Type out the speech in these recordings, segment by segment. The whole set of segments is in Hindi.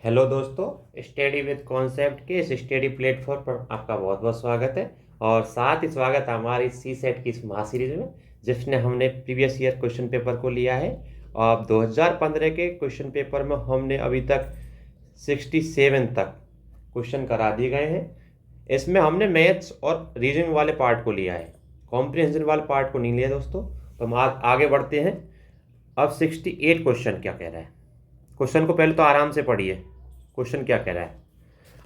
हेलो दोस्तों, स्टडी विद कॉन्सेप्ट के इस स्टडी प्लेटफॉर्म पर आपका बहुत बहुत स्वागत है। और साथ ही स्वागत है हमारी सी सेट की इस महासीरीज में, जिसने हमने प्रीवियस ईयर क्वेश्चन पेपर को लिया है। और 2015 के क्वेश्चन पेपर में हमने अभी तक 67 तक क्वेश्चन करा दिए गए हैं। इसमें हमने मैथ्स और रीजनिंग वाले पार्ट को लिया है, कॉम्प्रिहेंशन वाले पार्ट को नहीं लिया दोस्तों। तो हम आगे बढ़ते हैं। अब 68 क्वेश्चन क्या कह रहा है। क्वेश्चन को पहले तो आराम से पढ़िए। क्वेश्चन क्या कह रहा है,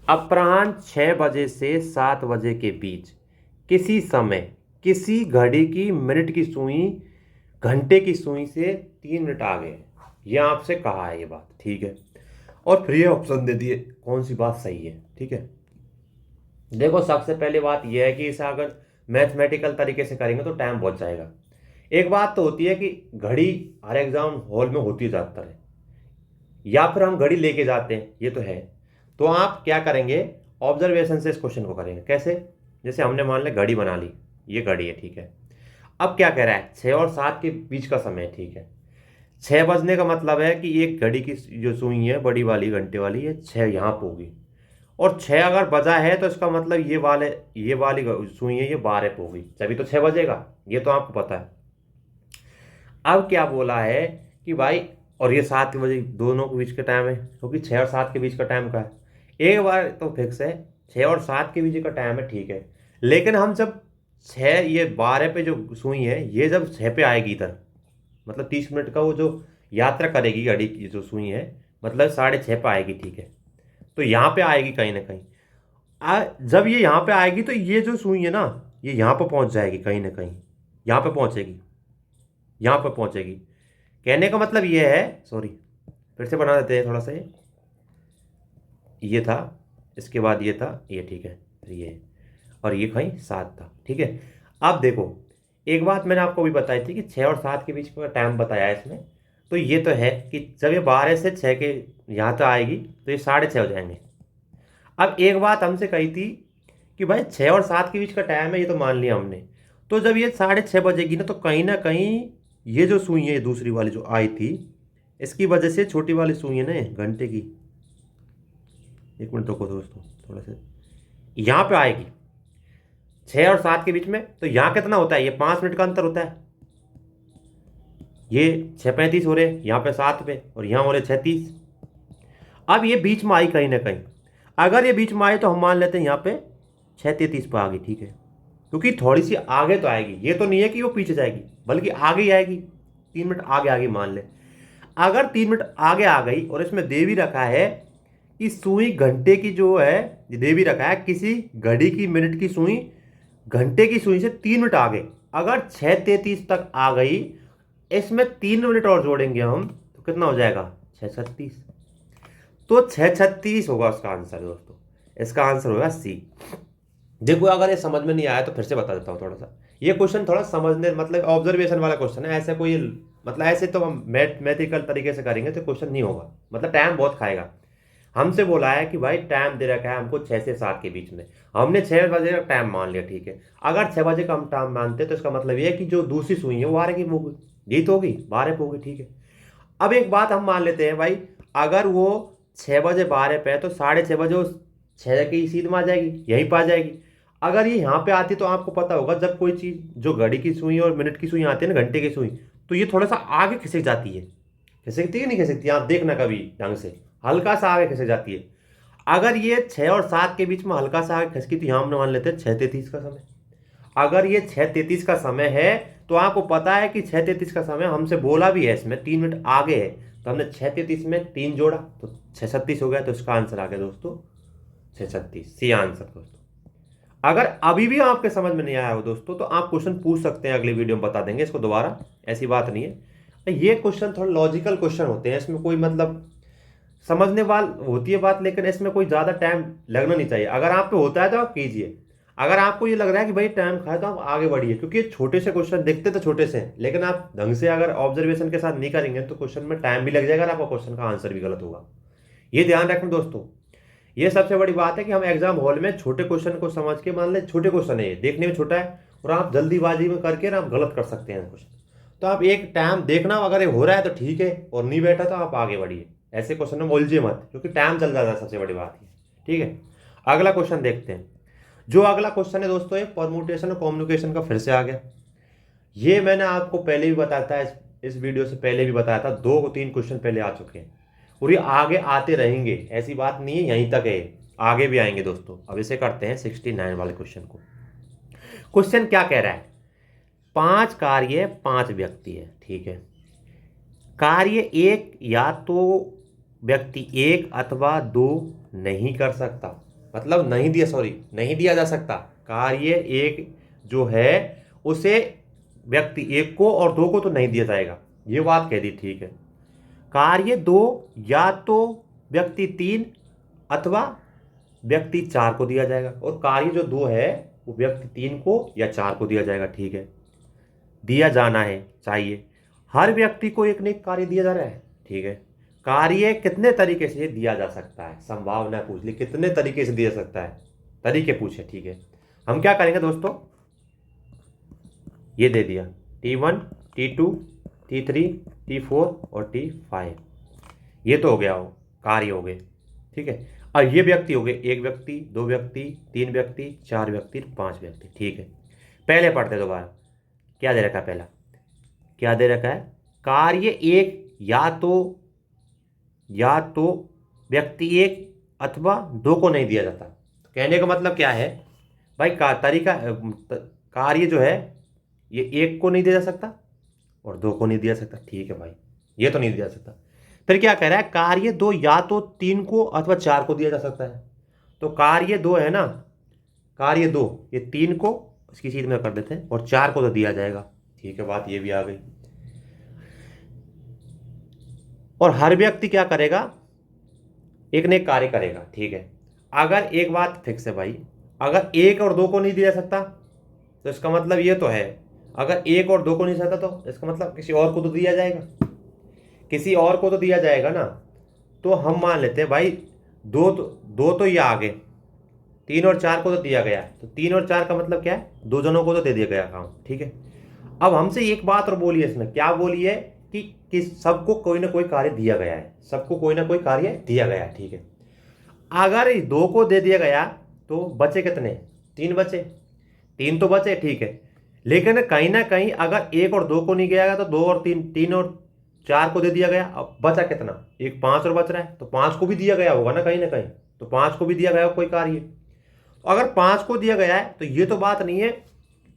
अपराह्न 6 बजे से 7 बजे के बीच किसी समय किसी घड़ी की मिनट की सुई घंटे की सुई से 3 मिनट आगे है। ये आपसे कहा है ये बात, ठीक है। और फिर ये ऑप्शन दे दिए कौन सी बात सही है, ठीक है। देखो, सबसे पहले बात यह है कि इसे अगर मैथमेटिकल तरीके से करेंगे तो टाइम बहुत जाएगा। एक बात तो होती है कि घड़ी हर एग्जाम हॉल में होती जाता है, या फिर हम घड़ी लेके जाते हैं, ये तो है। तो आप क्या करेंगे, ऑब्जर्वेशन से इस क्वेश्चन को करेंगे। कैसे? जैसे हमने मान लिया घड़ी बना ली, ये घड़ी है, ठीक है। अब क्या कह रहा है, 6 और 7 के बीच का समय, ठीक है। 6 बजने का मतलब है कि एक घड़ी की जो सुई है बड़ी वाली घंटे वाली है, 6 यहाँ पे होगी। और 6 अगर बजा है तो इसका मतलब ये वाली सुई है, ये 12 पे होगी, तभी तो 6 बजेगा। ये तो आपको पता है। अब क्या बोला है कि भाई, और ये 7 बजे दोनों के बीच का टाइम है, क्योंकि 6 और 7 के बीच का टाइम का है। एक बार तो फिक्स है, 6 और 7 के बीच का टाइम है, ठीक है। लेकिन हम जब 6 ये 12 पे जो सुई है, ये जब 6 पे आएगी इधर, मतलब 30 मिनट का वो जो यात्रा करेगी घड़ी की जो सुई है, मतलब 6:30 पे आएगी, ठीक है। तो यहाँ पे आएगी कहीं ना कहीं। जब ये यहाँ पे आएगी तो ये जो सुई है ना, ये यहाँ पे पहुँच जाएगी कहीं ना कहीं, यहाँ पे पहुँचेगी, यहाँ पे पहुँचेगी। कहने का मतलब ये है, सॉरी फिर से बना देते हैं थोड़ा सा। ये था, इसके बाद ये था, ये ठीक है, फिर ये, और ये कहीं 7 था, ठीक है। अब देखो, एक बात मैंने आपको भी बताई थी कि 6 और 7 के बीच का टाइम बताया है इसमें। तो ये तो है कि जब ये 12 से 6 के यहाँ तक आएगी तो ये 6:30 हो जाएंगे। अब एक बात हमसे कही थी कि भाई 6 और 7 के बीच का टाइम है, ये तो मान लिया हमने। तो जब ये 6:30 बजेगी ना कहीं ये जो सुई है दूसरी वाली जो आई थी, इसकी वजह से छोटी वाली सुई है ना घंटे की, एक मिनट रुको दोस्तों थोड़ा सा, यहाँ पे आएगी 6 और 7 के बीच में। तो यहाँ कितना होता है, ये 5 मिनट का अंतर होता है। ये 6:35 हो रहे, यहाँ पे 7 पे, और यहाँ हो रहे 6:30। अब ये बीच में आई कहीं ना कहीं, अगर ये बीच में आए तो हम मान लेते हैं यहाँ पे 6:33 पे आ गई, ठीक है। क्योंकि थोड़ी सी आगे तो आएगी, ये तो नहीं है कि वो पीछे जाएगी, बल्कि आगे ही आएगी, 3 मिनट आगे आगे मान ले। अगर 3 मिनट आगे आ गई और इसमें दे भी रखा है कि सुई घंटे की जो है, दे भी रखा है किसी घड़ी की मिनट की सुई घंटे की सुई से 3 मिनट आगे, अगर 6:33 तक आ गई, इसमें 3 मिनट और जोड़ेंगे हम तो कितना हो जाएगा, 6:36। तो 6:36 होगा उसका आंसर दोस्तों। इसका आंसर होगा सी। देखो, अगर ये समझ में नहीं आया तो फिर से बता देता हूँ थोड़ा सा। ये क्वेश्चन थोड़ा समझने मतलब ऑब्जर्वेशन वाला क्वेश्चन है, ऐसे कोई मतलब ऐसे तो हम मैथमेटिकल तरीके से करेंगे तो क्वेश्चन नहीं होगा, मतलब टाइम बहुत खाएगा। हमसे बोला है कि भाई टाइम दे रखा है हमको 6 से 7 के बीच में, हमने 6 बजे का टाइम मान लिया, ठीक है। अगर 6 बजे का हम टाइम मानते तो इसका मतलब ये है कि जो दूसरी सुई है वो 12 की होगी, जीत होगी 12 पे होगी, ठीक है। अब एक बात हम मान लेते हैं भाई, अगर वो 6 बजे 12 पे है तो 6:30 बजे वो 6 की सीध में आ जाएगी, यहीं पर आ जाएगी। अगर ये यहाँ पे आती तो आपको पता होगा, जब कोई चीज़ जो घड़ी की सुई और मिनट की सुई आती है ना, घंटे की सुई, तो ये थोड़ा सा आगे खिसक जाती है। खिसकती है नहीं खिसकती, आप देखना कभी ढंग से, हल्का सा आगे खिसक जाती है। अगर ये 6 और 7 के बीच में हल्का सा आगे खिसकी तो यहाँ हम मान लेते हैं 6:33 का समय। अगर ये 6:33 का समय है तो आपको पता है कि 6:33 का समय हमसे बोला भी है, इसमें 3 मिनट आगे है, तो हमने 6:33 में 3 जोड़ा तो 6:36 हो गया। तो इसका आंसर आ गया दोस्तों 6:36, सी आंसर दोस्तों। अगर अभी भी आपके समझ में नहीं आया हो दोस्तों तो आप क्वेश्चन पूछ सकते हैं, अगली वीडियो में बता देंगे इसको दोबारा, ऐसी बात नहीं है। ये क्वेश्चन थोड़ा लॉजिकल क्वेश्चन होते हैं, इसमें कोई मतलब समझने वाली होती है बात, लेकिन इसमें कोई ज़्यादा टाइम लगना नहीं चाहिए। अगर आप पे होता है तो आप कीजिए, अगर आपको ये लग रहा है कि भाई टाइम खाए तो आप आगे बढ़िए, क्योंकि ये छोटे से क्वेश्चन दिखते तो छोटे से हैं, लेकिन आप ढंग से अगर ऑब्जर्वेशन के साथ नहीं करेंगे तो क्वेश्चन में टाइम भी लग जाएगा और आपका क्वेश्चन का आंसर भी गलत होगा। ये ध्यान रखें दोस्तों। ये सबसे बड़ी बात है कि हम एग्जाम हॉल में छोटे क्वेश्चन को समझ के, मान लें छोटे क्वेश्चन है, ये देखने में छोटा है और आप जल्दीबाजी में करके ना आप गलत कर सकते हैं क्वेश्चन। तो आप एक टाइम देखना, अगर ये हो रहा है तो ठीक है, और नहीं बैठा तो आप आगे बढ़िए, ऐसे क्वेश्चन में उलझे मत, क्योंकि टाइम चल जाता है, सबसे बड़ी बात ये। ठीक है, अगला क्वेश्चन देखते हैं। जो अगला क्वेश्चन है दोस्तों, ये परम्यूटेशन और कॉम्युनिकेशन का फिर से आ गया। ये मैंने आपको पहले भी बताया था, इस वीडियो से पहले भी बताया था, 2-3 क्वेश्चन पहले आ चुके हैं और ये आगे आते रहेंगे, ऐसी बात नहीं है यहीं तक है, आगे भी आएंगे दोस्तों। अब इसे करते हैं 69 वाले क्वेश्चन को। क्वेश्चन क्या कह रहा है, 5 कार्य 5 व्यक्ति है। ठीक है, कार्य एक या तो व्यक्ति एक अथवा दो नहीं कर सकता, मतलब नहीं दिया, सॉरी नहीं दिया जा सकता। कार्य एक जो है उसे व्यक्ति एक को और दो को तो नहीं दिया जाएगा, ये बात कह दी। ठीक है, कार्य दो या तो व्यक्ति तीन अथवा व्यक्ति चार को दिया जाएगा, और कार्य जो दो है वो व्यक्ति तीन को या चार को दिया जाएगा। ठीक है, दिया जाना है, चाहिए, हर व्यक्ति को एक न एक कार्य दिया जा रहा है। ठीक है, कार्य कितने तरीके से दिया जा सकता है, संभावना पूछ ली, कितने तरीके से दिया जा सकता है, तरीके पूछे। ठीक है, हम क्या करेंगे दोस्तों, ये दे दिया T1, T2, T3, T4 और T5, ये तो हो गया, हो कार्य हो गए। ठीक है, अब ये व्यक्ति हो गए, एक व्यक्ति, दो व्यक्ति, तीन व्यक्ति, चार व्यक्ति, पांच व्यक्ति। ठीक है, पहले पढ़ते दोबारा, क्या दे रखा है, पहला क्या दे रखा है, कार्य एक या तो व्यक्ति एक अथवा दो को नहीं दिया जाता। तो कहने का मतलब क्या है भाई, कार्य जो है ये एक को नहीं दिया जा सकता और दो को नहीं दिया सकता। ठीक है भाई, ये तो नहीं दिया जा सकता। फिर क्या कह रहा है, कार्य दो या तो तीन को अथवा चार को दिया जा सकता है। तो कार्य दो है ना, कार्य दो ये तीन को इसकी चीज में कर देते हैं और चार को तो दिया जाएगा। ठीक है, बात ये भी आ गई। और हर व्यक्ति क्या करेगा, एक ने एक कार्य करेगा। ठीक है, अगर एक बात फिक्स है भाई, अगर एक और दो को नहीं दिया जा सकता तो इसका मतलब ये तो है, अगर एक और दो को नहीं सकता तो इसका मतलब किसी और को तो दिया जाएगा, किसी और को तो दिया जाएगा ना। तो हम मान लेते हैं भाई, दो तो ये आ गए, तीन और चार को तो दिया गया, तो तीन और चार का मतलब क्या है, दो जनों को तो दे दिया गया काम। ठीक है, अब हमसे एक बात और बोली है इसने, क्या बोली है कि सबको कोई ना कोई कार्य दिया गया है, सबको कोई ना कोई कार्य दिया गया है। ठीक है, अगर दो को दे दिया गया तो बचे कितने, तीन बचे, तीन तो बचे। ठीक है, लेकिन कहीं ना कहीं अगर एक और दो को नहीं गया तो दो और तीन, तीन और चार को दे दिया गया, अब बचा कितना, एक, पांच और बच रहा है, तो पांच को भी दिया गया होगा ना कहीं ना कहीं, तो पांच को भी दिया गया कोई कार्य। अगर पांच को दिया गया है तो ये तो बात नहीं है,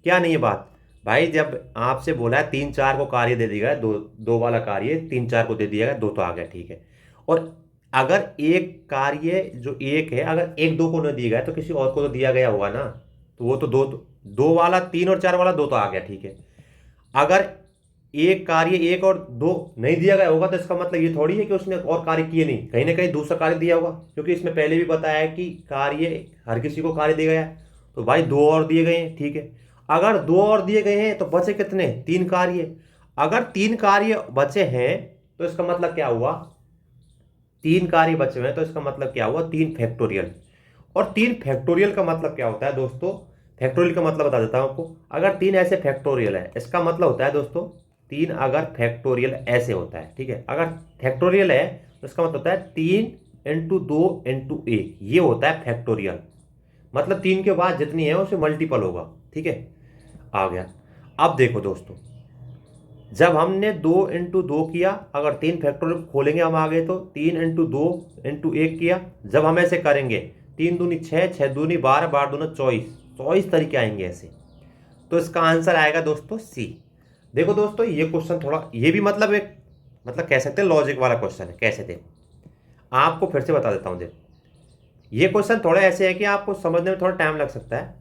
क्या नहीं है बात भाई, जब आपसे बोला है तीन चार को कार्य दे दिया गया, दो वाला कार्य तीन चार को दे दिया गया, दो तो आ गया। ठीक है, और अगर एक कार्य जो एक है, अगर एक दो को नहीं दिया गया तो किसी और को तो दिया गया होगा ना, तो वो तो दो वाला, तीन और चार वाला दो तो आ गया। ठीक है, अगर एक कार्य एक और दो नहीं दिया गया होगा तो इसका मतलब ये थोड़ी है कि उसने और कार्य किए नहीं, कहीं ना कहीं दूसरा कार्य दिया होगा, क्योंकि इसमें पहले भी बताया है कि कार्य हर किसी को कार्य दिया गया है, तो भाई दो और दिए गए हैं। ठीक है, अगर दो और दिए गए हैं तो बचे कितने, तीन कार्य, अगर तीन कार्य बचे हैं तो इसका मतलब क्या हुआ, तीन कार्य बचे हुए हैं तो इसका मतलब क्या हुआ, तीन फैक्टोरियल। और तीन फैक्टोरियल का मतलब क्या होता है दोस्तों, फैक्टोरियल का मतलब बता देता हूं आपको, अगर तीन ऐसे फैक्टोरियल है, इसका मतलब होता है दोस्तों, तीन अगर फैक्टोरियल ऐसे होता है। ठीक है, अगर फैक्टोरियल है तो इसका मतलब होता है तीन इंटू दो इंटू एक, ये होता है फैक्टोरियल, मतलब तीन के बाद जितनी है उसे मल्टीपल होगा। ठीक है, आ गया। अब देखो दोस्तों, जब हमने दो इंटू दो किया, अगर तीन फैक्टोरियल खोलेंगे हम आगे तो तीन इंटू दो इंटू एक किया, जब हम ऐसे करेंगे तीन दूनी छः, छः दूनी बारह, बारह दूना 24 तरीके आएंगे ऐसे, तो इसका आंसर आएगा दोस्तों सी। देखो दोस्तों, ये क्वेश्चन थोड़ा, ये भी मतलब एक, मतलब कह सकते हैं लॉजिक वाला क्वेश्चन है। कैसे, देखो आपको फिर से बता देता हूँ। देखो ये क्वेश्चन थोड़ा ऐसे है कि आपको समझने में थोड़ा टाइम लग सकता है,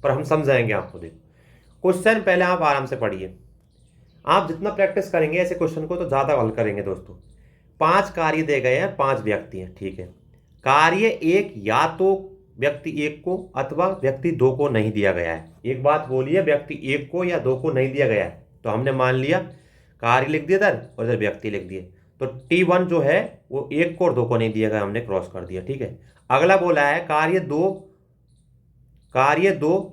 पर हम समझाएंगे आपको। देखो क्वेश्चन पहले आप आराम से पढ़िए, आप जितना प्रैक्टिस करेंगे ऐसे क्वेश्चन को तो ज़्यादा हल करेंगे दोस्तों। पांच कार्य दे गए हैं, पांच व्यक्ति हैं। ठीक है, कार्य एक या तो व्यक्ति एक को अथवा व्यक्ति दो को नहीं दिया गया है। एक बात बोलिए, व्यक्ति एक को या दो को नहीं दिया गया है, तो हमने मान लिया कार्य लिख दिया इधर और इधर व्यक्ति लिख दिए, तो T1 जो है वो एक को और दो को नहीं दिया गया, हमने क्रॉस कर दिया। ठीक है, अगला बोला है कार्य दो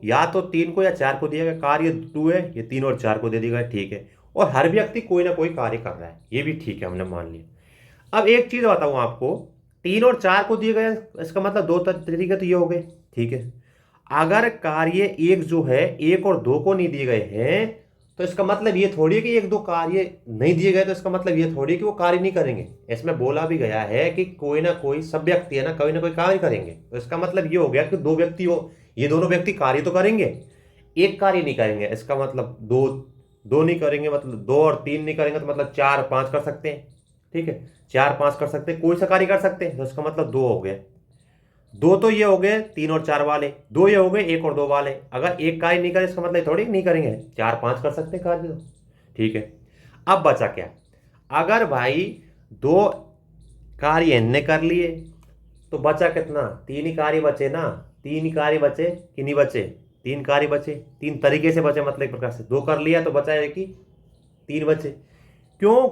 या तो तीन को या चार को दिया गया, कार्य टू है ये तीन और चार को दे दिया गया। ठीक है, और हर व्यक्ति कोई ना कोई कार्य कर रहा है, ये भी ठीक है, हमने मान लिया। अब एक चीज़ बताऊँ आपको, 3 और 4 को दिए गए, इसका मतलब 2 तरीके तो ये हो गए, ठीक है। अगर कार्य एक जो है 1 और 2 को नहीं दिए गए हैं, तो इसका मतलब ये थोड़ी है कि 1 2 कार्य नहीं दिए गए, तो इसका मतलब ये थोड़ी है कि वो कार्य नहीं करेंगे। इसमें बोला भी गया है कि कोई ना कोई सब व्यक्ति है ना कोई कार्य करेंगे, तो इसका मतलब ये हो गया कि 2 व्यक्ति हो, ये दोनों व्यक्ति कार्य तो करेंगे, एक कार्य नहीं करेंगे। इसका मतलब दो दो नहीं करेंगे, मतलब 2 और 3 नहीं करेंगे, तो मतलब 4 5 कर सकते हैं, ठीक है। 4 5 कर सकते हैं, कोई सा कार्य कर सकते हैं, तो इसका मतलब 2 हो गए। 2 तो ये हो गए 3 और 4 वाले, 2 ये हो गए 1 और 2 वाले। अगर एक कार्य नहीं करे, इसका मतलब थोड़ी नहीं करेंगे, 4 5 कर सकते हैं कार्य तो, ठीक है। अब बचा क्या, अगर भाई 2 कार्य इनने कर लिए, तो बचा कितना, 3 ही कार्य बचे ना। 3 ही कार्य बचे कि नहीं बचे, 3 कार्य बचे, 3 तरीके से बचे, मतलब एक प्रकार से 2 कर लिया तो बचा है कि 3 बचे। क्यों,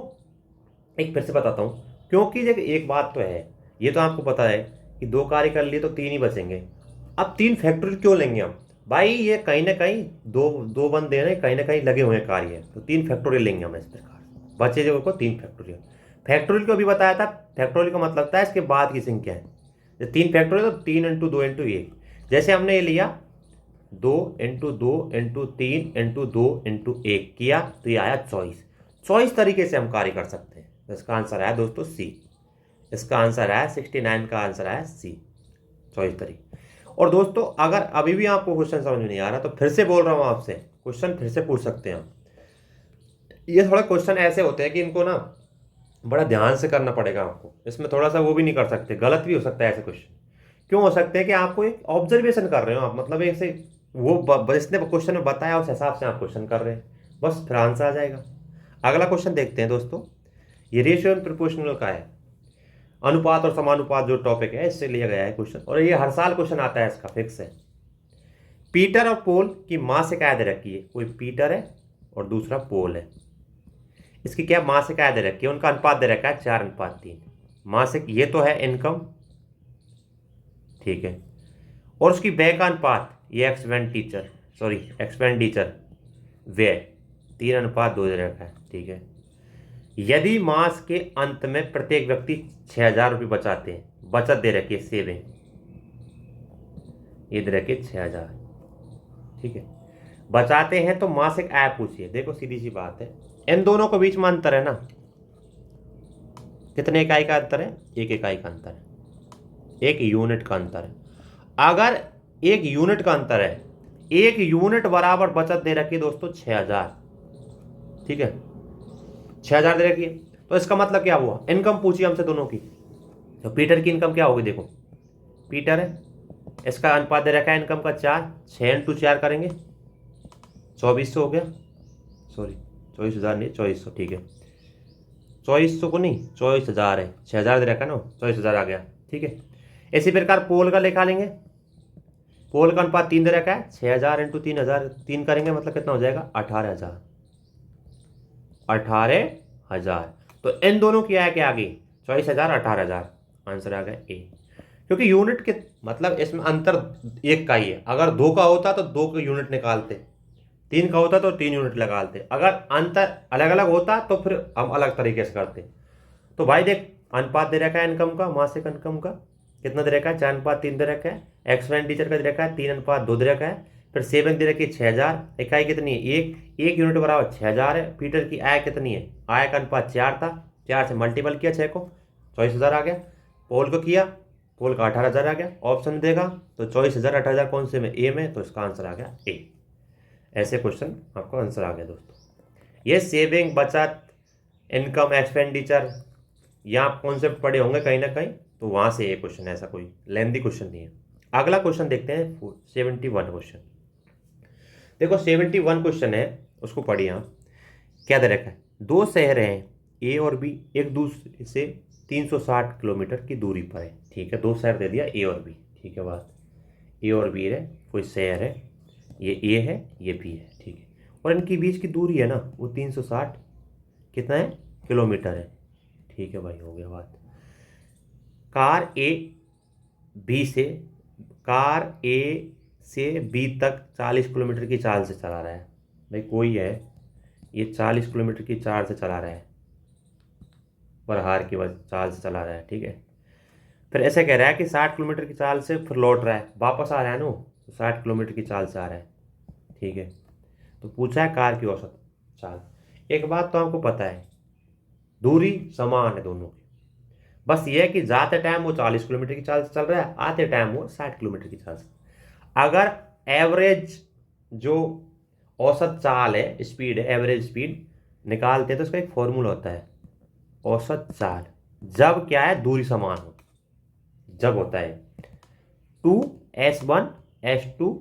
एक फिर से बताता हूँ, क्योंकि जब एक बात तो है, ये तो आपको पता है कि 2 कार्य कर लिए तो 3 ही बचेंगे। अब 3 फैक्टोरियल क्यों लेंगे हम, भाई ये कहीं ना कहीं दो दो बंदे हैं, कहीं ना कहीं लगे हुए हैं कार्य, तो 3 फैक्टोरियल लेंगे हम इस प्रकार। बचे जो को 3 फैक्टोरियल। फैक्टोरियल को अभी बताया था, फैक्टोरियल का मतलब था इसके बाद की संख्या है। जब 3 फैक्टोरियल तो 3 × 2 × 1, जैसे हमने ये लिया 2 × 2 × 3 × 2 × 1 किया, तो ये आया 24 तरीके से हम कार्य कर सकते हैं। तो इसका आंसर आया दोस्तों सी। इसका आंसर आया 69 का आंसर आया सी, 24 तरीके। और दोस्तों अगर अभी भी आपको क्वेश्चन समझ में नहीं आ रहा, तो फिर से बोल रहा हूँ आपसे, क्वेश्चन फिर से पूछ सकते हैं आप। ये थोड़ा क्वेश्चन ऐसे होते हैं कि इनको ना बड़ा ध्यान से करना पड़ेगा आपको, इसमें थोड़ा सा वो भी नहीं कर सकते, गलत भी हो सकता है ऐसे क्वेश्चन। क्यों हो सकते हैं कि आपको एक ऑब्जर्वेशन कर रहे हो आप, मतलब ऐसे वो जिसने क्वेश्चन में बताया उस हिसाब से आप क्वेश्चन कर रहे हैं, बस फिर आंसर आ जाएगा। अगला क्वेश्चन देखते हैं दोस्तों, ये रेशियो एंड प्रोपोर्शनल का है, अनुपात और समानुपात जो टॉपिक है इससे लिया गया है क्वेश्चन, और ये हर साल क्वेश्चन आता है, इसका फिक्स है। पीटर और पोल की मासिक आय दे रखी है, कोई पीटर है और दूसरा पोल है, इसकी क्या मासिक आय दे रखी है, उनका अनुपात दे रखा है 4:3। मासिक ये तो है इनकम, ठीक है, और उसकी व्यय का अनुपात ये एक्सपेंडिचर व्यय 3:2 दे रखा है, ठीक है। यदि मास के अंत में प्रत्येक व्यक्ति 6,000 रुपये बचाते हैं, बचत दे रखी है सेविंग, ये दे रखी है 6,000, ठीक है। बचाते हैं तो मासिक आय पूछिए, देखो सीधी सी बात है, इन दोनों के बीच में अंतर है ना, कितने इकाई का अंतर है, 1 इकाई का अंतर है, 1 यूनिट का अंतर है। अगर 1 यूनिट का अंतर है, 1 यूनिट बराबर बचत दे रखी है दोस्तों 6,000, ठीक है, 6,000 दे रखी है, तो इसका मतलब क्या हुआ, इनकम पूछी हमसे दोनों की, तो पीटर की इनकम क्या होगी, देखो पीटर है, इसका अनुपात दे रखा है इनकम का 4, 6 × 4 करेंगे 2400 हो गया, सॉरी 24,000 नहीं 2400, ठीक है, 2400 को नहीं 24,000 है, 6,000 दे रखा है ना, 24,000 आ गया, ठीक है। इसी प्रकार पोल का लेखा लेंगे, पोल का अनुपात 3 दे रखा है, 6,000 × 3,000, 3 करेंगे मतलब कितना हो जाएगा 18,000, 18,000। तो इन दोनों की आय क्या आ गई, 24,000 18,000, आंसर आ गया ए। क्योंकि यूनिट के मतलब इसमें अंतर 1 का ही है, अगर 2 का होता तो 2 के यूनिट निकालते, 3 का होता तो 3 यूनिट लगाते, अगर अंतर अलग अलग होता तो फिर हम अलग तरीके से करते। तो भाई देख, अनुपात दे रखा है इनकम का, मासिक इनकम का कितना दे रखा है, 4:3 दे रखा है, एक्सपेंडिचर का दे रखा है 3:2 दे रखा है, फिर सेविंग दे रखी है 6,000, इकाई कितनी है, एक यूनिट बराबर 6,000 है। पीटर की आय कितनी है, आय का अनुपात 4 था, 4 से मल्टीपल किया 6 को, 24,000 आ गया। पोल को किया, पोल का 18,000 आ गया, ऑप्शन देगा तो 24,000 18,000 कौन से में, ए में, तो इसका आंसर आ गया ए। ऐसे क्वेश्चन आपका आंसर आ गया दोस्तों। ये सेविंग, बचत, इनकम, एक्सपेंडिचर, यहाँ आप कॉन्सेप्ट पढ़े होंगे कहीं ना कहीं, तो वहाँ से ये क्वेश्चन, ऐसा कोई लेंदी क्वेश्चन नहीं है। अगला क्वेश्चन देखते हैं 71 क्वेश्चन। देखो 71 क्वेश्चन है, उसको पढ़िए आप। क्या दे रखा है, 2 शहर हैं ए और बी, एक दूसरे से 360 किलोमीटर की दूरी पर है, ठीक है। 2 शहर दे दिया ए और बी, ठीक है, बात ए और बी है, कोई शहर है, ये ए है ये बी है, ठीक है, और इनके बीच की दूरी है ना वो 360 कितना है किलोमीटर है, ठीक है भाई, हो गया बात। कार ए बी से कार ए से बी तक 40 किलोमीटर की चाल से चला रहा है, भाई कोई है ये 40 किलोमीटर की चाल से चला रहा है, पर हार की चाल से चला रहा है, ठीक है। फिर ऐसे कह रहा है कि 60 किलोमीटर की चाल से फिर लौट रहा है, वापस आ रहा है ना, तो 60 किलोमीटर की चाल से आ रहा है, ठीक है। तो पूछा है कार की औसत चाल। एक बात तो आपको पता है, दूरी समान है दोनों की, बस ये है कि जाते टाइम वो 40 किलोमीटर की चाल से चल रहा है, आते टाइम वो 60 किलोमीटर की चाल से। अगर एवरेज जो औसत चाल है, स्पीड है, एवरेज स्पीड निकालते हैं तो उसका एक फॉर्मूला होता है, औसत चाल जब क्या है, दूरी समान हो, जब होता है 2s1 s2,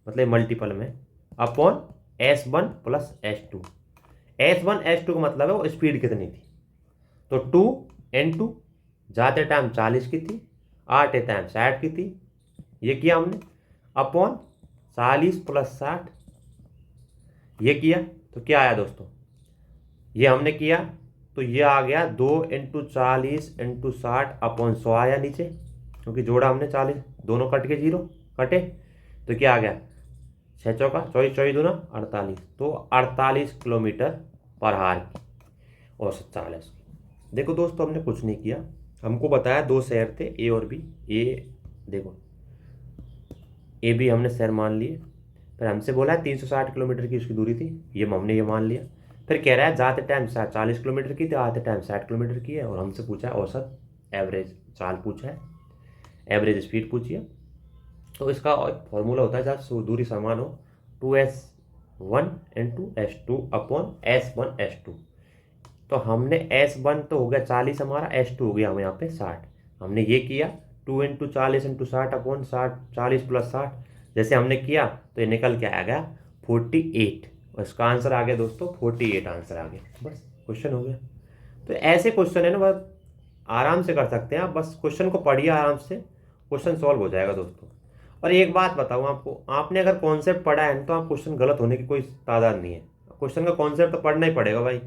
मतलब मल्टीपल में, upon s1 + s2। s1 s2 का मतलब है वो स्पीड कितनी थी, तो 2 × जाते टाइम 40 की थी, आते टाइम 60 की थी, ये किया हमने, अपॉन 40 + 60, ये किया। तो क्या आया दोस्तों, ये हमने किया तो ये आ गया 2 × 40 × 60 अपॉन 100 आया नीचे, क्योंकि जोड़ा हमने 40, दोनों कट के 0 कटे, तो क्या आ गया, 6 चौका 24, 24 दूना 48, तो 48 किलोमीटर पर हार की औसत चाल है उसकी। देखो दोस्तों, हमने कुछ नहीं किया, हमको बताया 2 शहर थे ए और बी। ए देखो, ए बी हमने शहर मान लिए, फिर हमसे बोला है 360 किलोमीटर की उसकी दूरी थी, ये हमने ये मान लिया। फिर कह रहा है जाते टाइम 40 किलोमीटर की थी, आते टाइम 60 किलोमीटर की है, और हमसे पूछा है औसत एवरेज चाल पूछा है, एवरेज स्पीड पूछी है। तो इसका एक फॉर्मूला होता है जब दूरी समान हो, 2s1 × s2 upon s1 s2। तो हमने s1 तो हो गया 40 हमारा, s2 हो गया हम यहाँ पे 60, हमने ये किया 2 × 40 × 60 अपॉन 60, 40 + 60, जैसे हमने किया तो ये निकल के आ गया 48, और इसका आंसर आ गया दोस्तों 48 आंसर आ गया, बस क्वेश्चन हो गया। तो ऐसे क्वेश्चन है ना, बस आराम से कर सकते हैं आप, बस क्वेश्चन को पढ़िए आराम से, क्वेश्चन सॉल्व हो जाएगा दोस्तों। और एक बात बताऊँ आपको, आपने अगर कॉन्सेप्ट पढ़ा है तो आप क्वेश्चन गलत होने की कोई तादाद नहीं है, क्वेश्चन का कॉन्सेप्ट तो पढ़ना ही पड़ेगा भाई।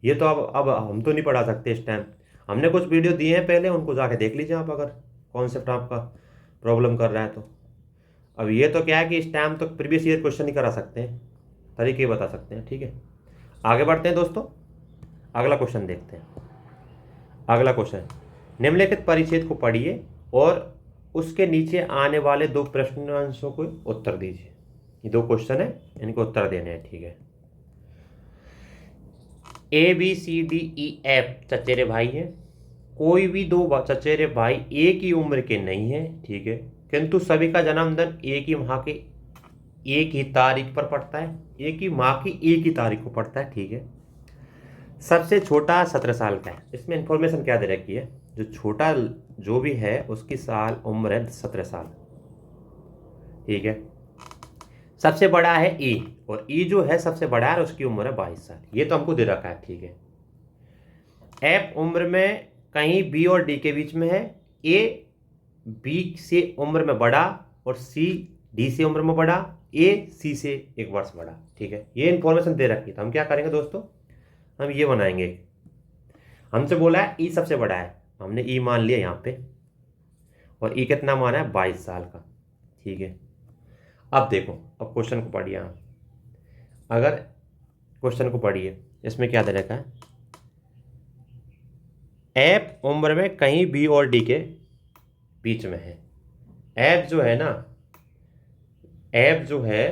ये तो अब हम तो नहीं पढ़ा सकते इस टाइम, हमने कुछ वीडियो दिए हैं पहले, उनको जाके देख लीजिए आप, अगर कॉन्सेप्ट आपका प्रॉब्लम कर रहा है तो। अब ये तो क्या है कि इस टाइम तो प्रीवियस ईयर क्वेश्चन ही करा सकते हैं, तरीके बता सकते हैं, ठीक है। आगे बढ़ते हैं दोस्तों, अगला क्वेश्चन देखते हैं। अगला क्वेश्चन, निम्नलिखित परिच्छेद को पढ़िए और उसके नीचे आने वाले 2 प्रश्नांशों को उत्तर दीजिए। ये 2 क्वेश्चन है, इनको उत्तर देने हैं, ठीक है। ABCDEF चचेरे भाई हैं, कोई भी 2 चचेरे भाई एक ही उम्र के नहीं है, ठीक है, किंतु सभी का जन्मदिन एक ही माह के एक ही तारीख पर पड़ता है, एक ही माह की एक ही तारीख को पड़ता है, ठीक है। सबसे छोटा 17 साल का है, इसमें इंफॉर्मेशन क्या दे रखी है, जो छोटा जो भी है उसकी साल उम्र है 17 साल, ठीक है। सबसे बड़ा है ई, और ई जो है सबसे बड़ा है, उसकी उम्र है 22 साल, ये तो हमको दे रखा है, ठीक है। एफ उम्र में कहीं बी और डी के बीच में है, ए बी से उम्र में बड़ा और सी डी से उम्र में बड़ा, ए सी से 1 वर्ष बड़ा, ठीक है। ये इंफॉर्मेशन दे रखी है, तो हम क्या करेंगे दोस्तों, हम ये बनाएंगे, हमसे बोला है ई सबसे बड़ा है, हमने ई मान लिया यहाँ पे, और ई कितना माना है 22 साल का, ठीक है। अब देखो, अब क्वेश्चन को पढ़िए आप, अगर क्वेश्चन को पढ़िए, इसमें क्या दे रखा है, एफ उम्र में कहीं बी और डी के बीच में है। एफ जो है ना, एफ जो है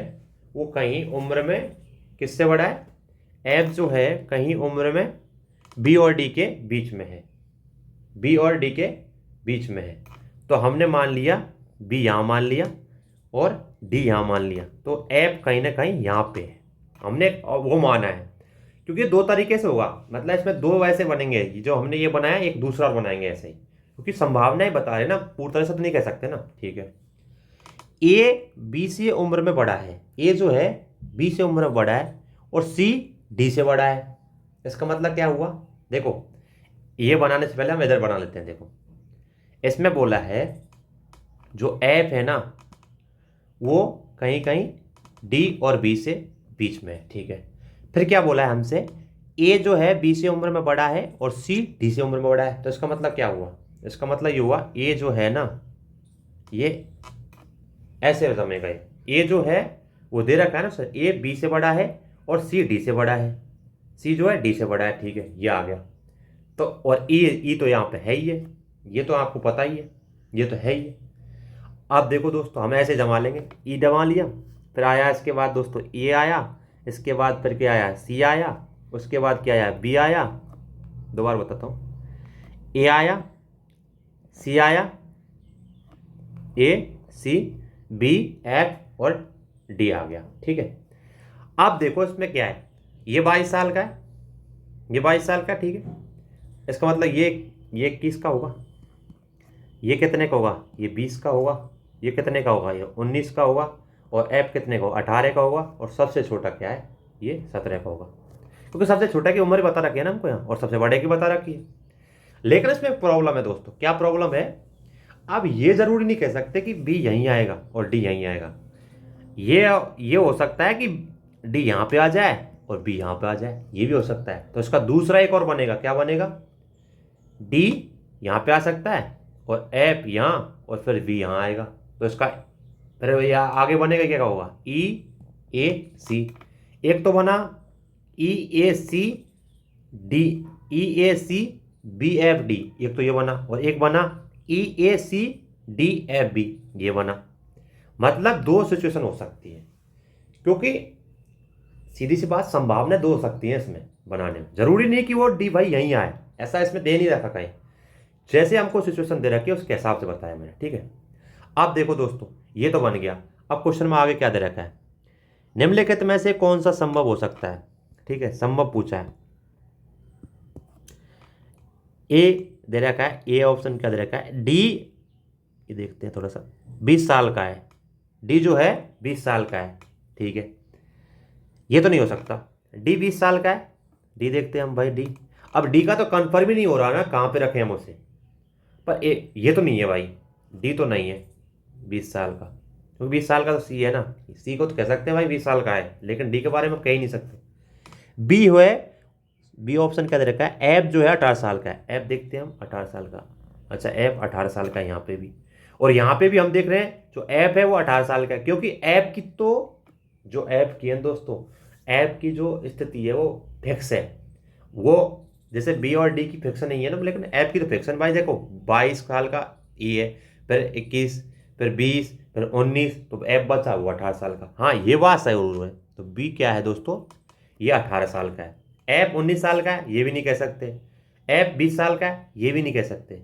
वो कहीं उम्र में किससे बड़ा है, एफ जो है कहीं उम्र में बी और डी के बीच में है, बी और डी के बीच में है, तो हमने मान लिया बी यहाँ मान लिया और डी यहाँ मान लिया, तो एफ कहीं ना कहीं यहाँ पे है, हमने वो माना है, क्योंकि 2 तरीके से होगा, मतलब इसमें 2 वैसे बनेंगे, जो हमने ये बनाया एक दूसरा बनाएंगे ऐसे ही, क्योंकि संभावनाएं बता रहे ना, पूरी तरह से तो नहीं कह सकते ना, ठीक है। ए बी से उम्र में बड़ा है, ए जो है बी से उम्र में बड़ा है, और सी डी से बड़ा है, इसका मतलब क्या हुआ, देखो ये बनाने से पहले हम इधर बना लेते हैं। देखो इसमें बोला है जो एफ है ना वो कहीं कहीं डी और बी से बीच में है, ठीक है। फिर क्या बोला है हमसे, ए जो है बी से उम्र में बड़ा है और सी डी से उम्र में बड़ा है, तो इसका मतलब क्या हुआ, इसका मतलब ये हुआ ए जो है ना, ये ऐसे जमेगा, ए जो है वो दे रखा है ना सर, ए बी से बड़ा है और सी डी से बड़ा है, सी जो है डी से बड़ा है, ठीक है, ये आ गया। तो और ई तो यहाँ पे है ही है, ये तो आपको पता ही है, ये तो है ही है। अब देखो दोस्तों, हम ऐसे जमा लेंगे, ई जमा लिया, फिर आया इसके बाद दोस्तों ए आया, इसके बाद फिर क्या आया, सी आया, उसके बाद क्या आया, बी आया, दोबारा बताता हूँ, ए आया, सी आया, ए, सी, बी, एफ और डी आ गया। ठीक है, अब देखो इसमें क्या है, ये 22 साल का है, ये 22 साल का, ठीक है। इसका मतलब ये 21 का होगा, ये कितने का होगा, ये 20 का होगा, ये कितने का होगा, ये 19 का होगा, और एफ कितने का होगा, 18 का होगा, और सबसे छोटा क्या है, ये 17 का होगा, क्योंकि सबसे छोटा की उम्र बता रखी है ना हमको यहाँ, और सबसे बड़े की बता रखी है। लेकिन इसमें एक प्रॉब्लम है दोस्तों, क्या प्रॉब्लम है, अब ये जरूरी नहीं कह सकते कि बी यहीं आएगा और डी यहीं आएगा, ये हो सकता है कि डी यहाँ पे आ जाए और बी यहाँ पे आ जाए, ये भी हो सकता है। तो इसका दूसरा एक और बनेगा, क्या बनेगा, डी यहाँ पे आ सकता है और एफ यहाँ और फिर वी यहाँ आएगा, तो इसका फिर यहाँ आगे बनेगा क्या होगा, ई ए सी, एक तो बना ई ए सी डी, ई ए सी बी एफ डी, एक तो ये बना, और एक बना ई ए सी डी एफ बी, ये बना। मतलब दो सिचुएशन हो सकती है, क्योंकि सीधी सी बात, संभावना दो हो सकती है इसमें बनाने में, जरूरी नहीं कि वो डी भाई यहीं आए, ऐसा इसमें दे नहीं रखा कहीं, जैसे हमको सिचुएशन दे रखी है उसके हिसाब से बताया मैंने। ठीक है, अब देखो दोस्तों, ये तो बन गया। अब क्वेश्चन में आगे क्या दे रखा है, निम्नलिखित में से कौन सा संभव हो सकता है। ठीक है, संभव पूछा है, ए दे रखा है, ए ऑप्शन क्या दे रखा है, डी, ये देखते हैं थोड़ा सा, 20 साल का है, डी जो है 20 साल का है। ठीक है, ये तो नहीं हो सकता, डी 20 साल का है, डी देखते हैं हम भाई, डी, अब डी का तो कंफर्म ही नहीं हो रहा ना, कहाँ पे रखे हम उसे, पर ये तो नहीं है भाई, डी तो नहीं है 20 साल का, क्योंकि 20 साल का तो सी है ना, सी को तो कह सकते हैं भाई 20 साल का है, लेकिन डी के बारे में कह ही नहीं सकते। बी है, बी ऑप्शन क्या दे रखा है, एफ जो है 18 साल का है, एफ देखते हैं हम 18 साल का, अच्छा एफ 18 साल का है यहाँ पे भी, और यहाँ पे भी हम देख रहे हैं जो एफ है वो 18 साल का है, क्योंकि एफ की तो जो एफ की है दोस्तों, एफ की जो स्थिति है वो फिक्स है, वो जैसे बी और डी की फिक्स नहीं है ना, लेकिन एफ की तो फिक्सन भाई, देखो 22 साल का ई है, फिर 21, फिर 20, फिर 19, तो एफ बचा वो 18 साल का। हाँ ये बात सही है, तो बी क्या है दोस्तों, ये 18 साल का है। एफ 19 साल का है ये भी नहीं कह सकते, एफ 20 साल का है ये भी नहीं कह सकते,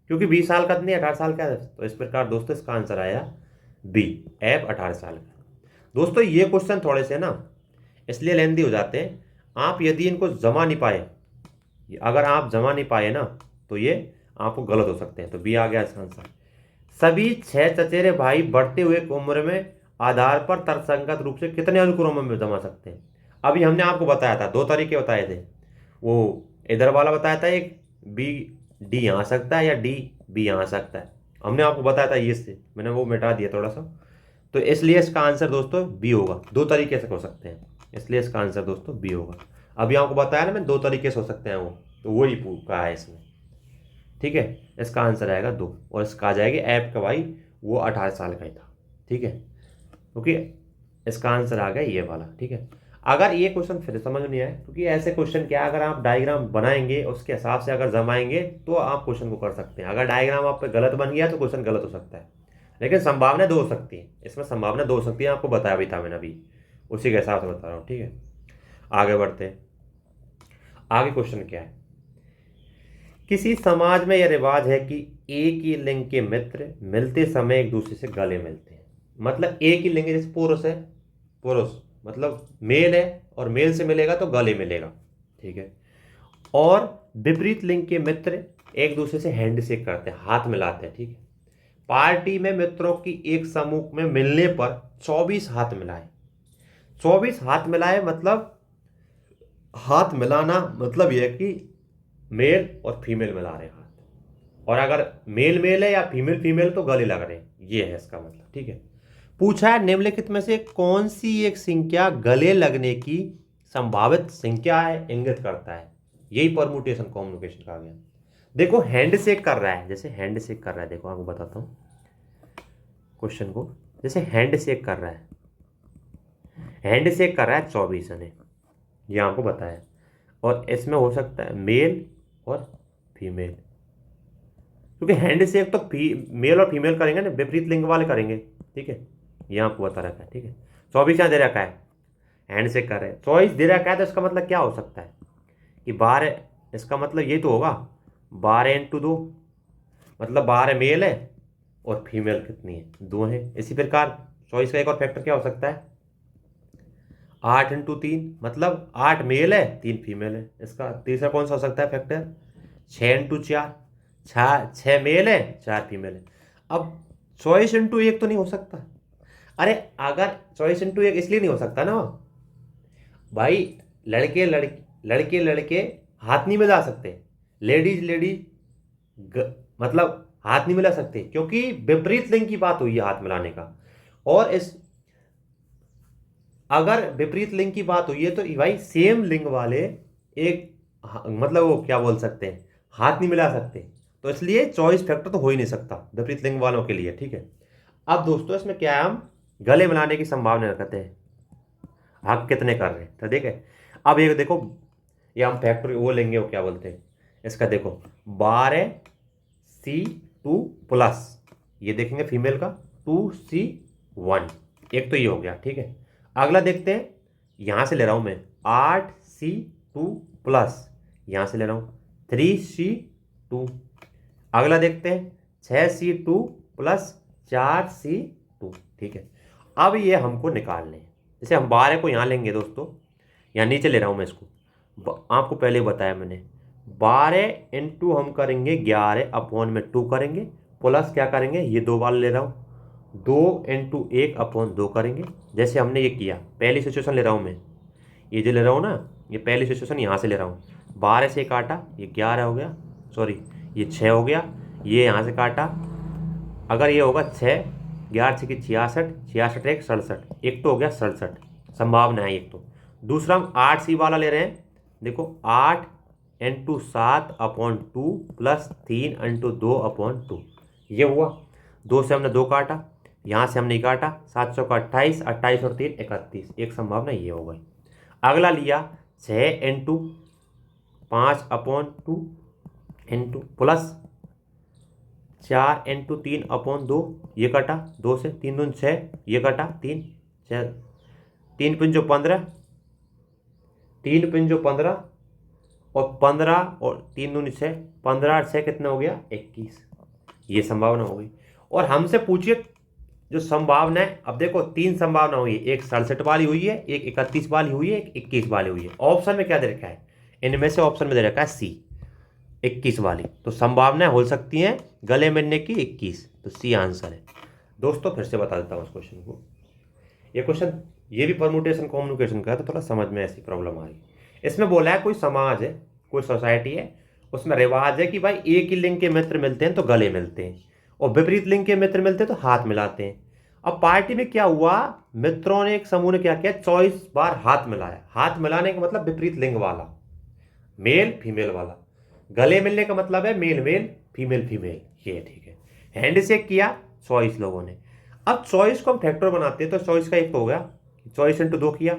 क्योंकि 20 साल का नहीं 18 साल का है। तो इस प्रकार दोस्तों इसका आंसर आया बी, एफ 18 साल का। दोस्तों ये क्वेश्चन थोड़े से ना इसलिए लेंदी हो जाते हैं, आप यदि इनको जमा नहीं पाए, अगर आप जमा नहीं पाए ना, तो ये आपको गलत हो सकते हैं। तो बी आ गया इसका आंसर। सभी 6 चचेरे भाई बढ़ते हुए उम्र में आधार पर तर्कसंगत रूप से कितने अनुक्रमों में जमा सकते हैं। अभी हमने आपको बताया था, दो तरीके बताए थे, वो इधर वाला बताया था, एक बी डी यहाँ आ सकता है या डी बी यहाँ आ सकता है, हमने आपको बताया था ये से, मैंने वो मिटा दिया थोड़ा सा, तो इसलिए इसका आंसर दोस्तों बी होगा। दो तरीके से हो सकते हैं, इसलिए इसका आंसर दोस्तों बी होगा। अभी आपको बताया ना मैं, दो तरीके से हो सकते हैं वो, तो वही कहा है इसमें। ठीक है, इसका आंसर आएगा 2, और इसका आ जाएगी ऐप का भाई वो 18 साल का ही था। ठीक है, क्योंकि इसका आंसर आ गया ये वाला। ठीक है, अगर ये क्वेश्चन फिर समझ नहीं आए, क्योंकि ऐसे क्वेश्चन क्या, अगर आप डायग्राम बनाएंगे उसके हिसाब से अगर जमाएंगे तो आप क्वेश्चन को कर सकते हैं। अगर डायग्राम आप पे गलत बन गया तो क्वेश्चन गलत हो सकता है, लेकिन संभावना 2 हो सकती है, इसमें संभावना 2 हो सकती है, आपको बताया भी था मैंने अभी, उसी के हिसाब से बता रहा हूँ। ठीक है, आगे बढ़ते हैं। आगे क्वेश्चन क्या है, किसी समाज में यह रिवाज है कि एक ही लिंग के मित्र मिलते समय एक दूसरे से गले मिलते हैं। मतलब एक ही लिंग, जैसे पुरुष है, पुरुष मतलब मेल है, और मेल से मिलेगा तो गले मिलेगा। ठीक है, और विपरीत लिंग के मित्र एक दूसरे से हैंड शेक करते हैं, हाथ मिलाते हैं। ठीक है, पार्टी में मित्रों की एक समूह में मिलने पर 24 हाथ मिलाए, 24 हाथ मिलाए, मतलब हाथ मिलाना मतलब यह है कि मेल और फीमेल मिला रहे हैं हाथ, और अगर मेल मेल है या फीमेल फीमेल तो गले लग रहे हैं, ये है इसका मतलब। ठीक है, पूछा है निम्नलिखित में से कौन सी एक संख्या गले लगने की संभावित संख्या है, इंगित करता है। यही परमुटेशन कम्युनिकेशन का गया। देखो हैंड शेक कर रहा है, जैसे हैंड शेक कर रहा है, देखो आपको बताता हूं क्वेश्चन को, जैसे हैंड शेक कर रहा है, हैंड शेक कर रहा है 24 ने, ये आपको बताया, और इसमें हो सकता है मेल और फीमेल, क्योंकि हैंड शेक तो मेल और फीमेल करेंगे ना, विपरीत लिंग वाले करेंगे। ठीक है, ये आपको बता रखा है। ठीक है, 24 यहाँ दे रखा है, हैंड शेक कर रहे हैं, चॉइस दे रखा है, तो इसका मतलब क्या हो सकता है कि 12, इसका मतलब ये तो होगा 12 × 2, मतलब 12 मेल है और फीमेल कितनी है, 2 है। इसी प्रकार चॉइस का एक और फैक्टर क्या हो सकता है, 8 × 3, मतलब 8 मेल है 3 फीमेल है। इसका तीसरा कौन सा हो सकता है फैक्टर, 6 × 4, 6 मेल है 4 फीमेल है। अब चॉइस इंटू 1 तो नहीं हो सकता। अरे अगर चॉइस इंटू 1 इसलिए नहीं हो सकता ना भाई, लड़के लड़के लड़के लड़के हाथ नहीं मिला सकते, लेडीज लेडीज मतलब हाथ नहीं मिला सकते, क्योंकि विपरीत लिंग की बात हुई है हाथ मिलाने का। और इस अगर विपरीत लिंग की बात हुई है तो भाई सेम लिंग वाले एक मतलब वो क्या बोल सकते हैं, हाथ नहीं मिला सकते, तो इसलिए चॉइस फैक्टर तो हो ही नहीं सकता विपरीत लिंग वालों के लिए। ठीक है, अब दोस्तों इसमें क्या है, हम गले मिलाने की संभावना रखते हैं, हक कितने कर रहे हैं, तो देखे। अब ये देखो, ये हम फैक्टर वो लेंगे, वो क्या बोलते हैं इसका, देखो 12C2+, ये देखेंगे फीमेल का 2C1, एक तो ये हो गया। ठीक है, अगला देखते हैं, यहां से ले रहा हूं मैं 8C2+, यहां से ले रहा हूं 3C2। अगला देखते हैं 6C2+ 4C2। ठीक है, अब ये हमको निकालने हैं। जैसे हम 12 को यहाँ लेंगे दोस्तों, यहाँ नीचे ले रहा हूँ मैं इसको, आपको पहले ही बताया मैंने, 12 × हम करेंगे 11/2 करेंगे, प्लस क्या करेंगे, ये 2 बार ले रहा हूँ, 2 × 1/2 करेंगे। जैसे हमने ये किया, पहली सिचुएशन ले रहा हूँ मैं, ये जो ले रहा हूँ ना, ये पहली सिचुएशन यहाँ से ले रहा हूँ, 12 से काटा, ये 11 हो गया, सॉरी ये 6 हो गया, ये यहाँ से काटा, अगर ये होगा 6, 11 × 6 = 66, 66 1 67, एक तो हो गया 67, संभावना है एक तो। दूसरा हम 8C वाला ले रहे हैं, देखो 8 × 7/2 + 3 × 2/2, ये हुआ। 2 से हमने 2 काटा, यहाँ से हमने काटा, 7 × 28, 28 और 3 31, एक संभावना ये हो गई। अगला लिया 6 × 5/2 प्लस 4 × 3/2, ये कटा, 2 से 3 दूनी 6, ये कटा 3, 3 × 15, 3 × 15 और 15 और 3 दूनी 6, 15 और 6 कितना हो गया 21, ये संभावना हो गई। और हमसे पूछिए जो संभावना है, अब देखो 3 संभावना हुई है, एक 67 वाली हुई है, एक 31 वाली हुई है, एक 21 वाली हुई है। ऑप्शन में क्या दे रखा है, इनमें से ऑप्शन में दे रखा है सी 21 वाली, तो संभावनाएं हो सकती हैं गले मिलने की 21, तो सी आंसर है। दोस्तों फिर से बता देता हूँ इस क्वेश्चन को, ये क्वेश्चन ये भी परमुटेशन कम्युनिकेशन का है, तो थोड़ा समझ में ऐसी प्रॉब्लम आ रही। इसमें बोला है कोई समाज है, कोई सोसाइटी है, उसमें रिवाज है कि भाई एक ही लिंग के मित्र मिलते हैं तो गले मिलते हैं, और विपरीत लिंग के मित्र मिलते हैं तो हाथ मिलाते हैं। अब पार्टी में क्या हुआ, मित्रों ने, एक समूह ने क्या किया, 24 बार हाथ मिलाया। हाथ मिलाने का मतलब विपरीत लिंग वाला, मेल फीमेल वाला। गले मिलने का मतलब है मेल मेल फीमेल फीमेल, ये ठीक है। हैंड शेक किया 24 लोगों ने। अब 24 को हम फैक्टर बनाते हैं, तो 24 का एक तो हो गया, 24 × 2 किया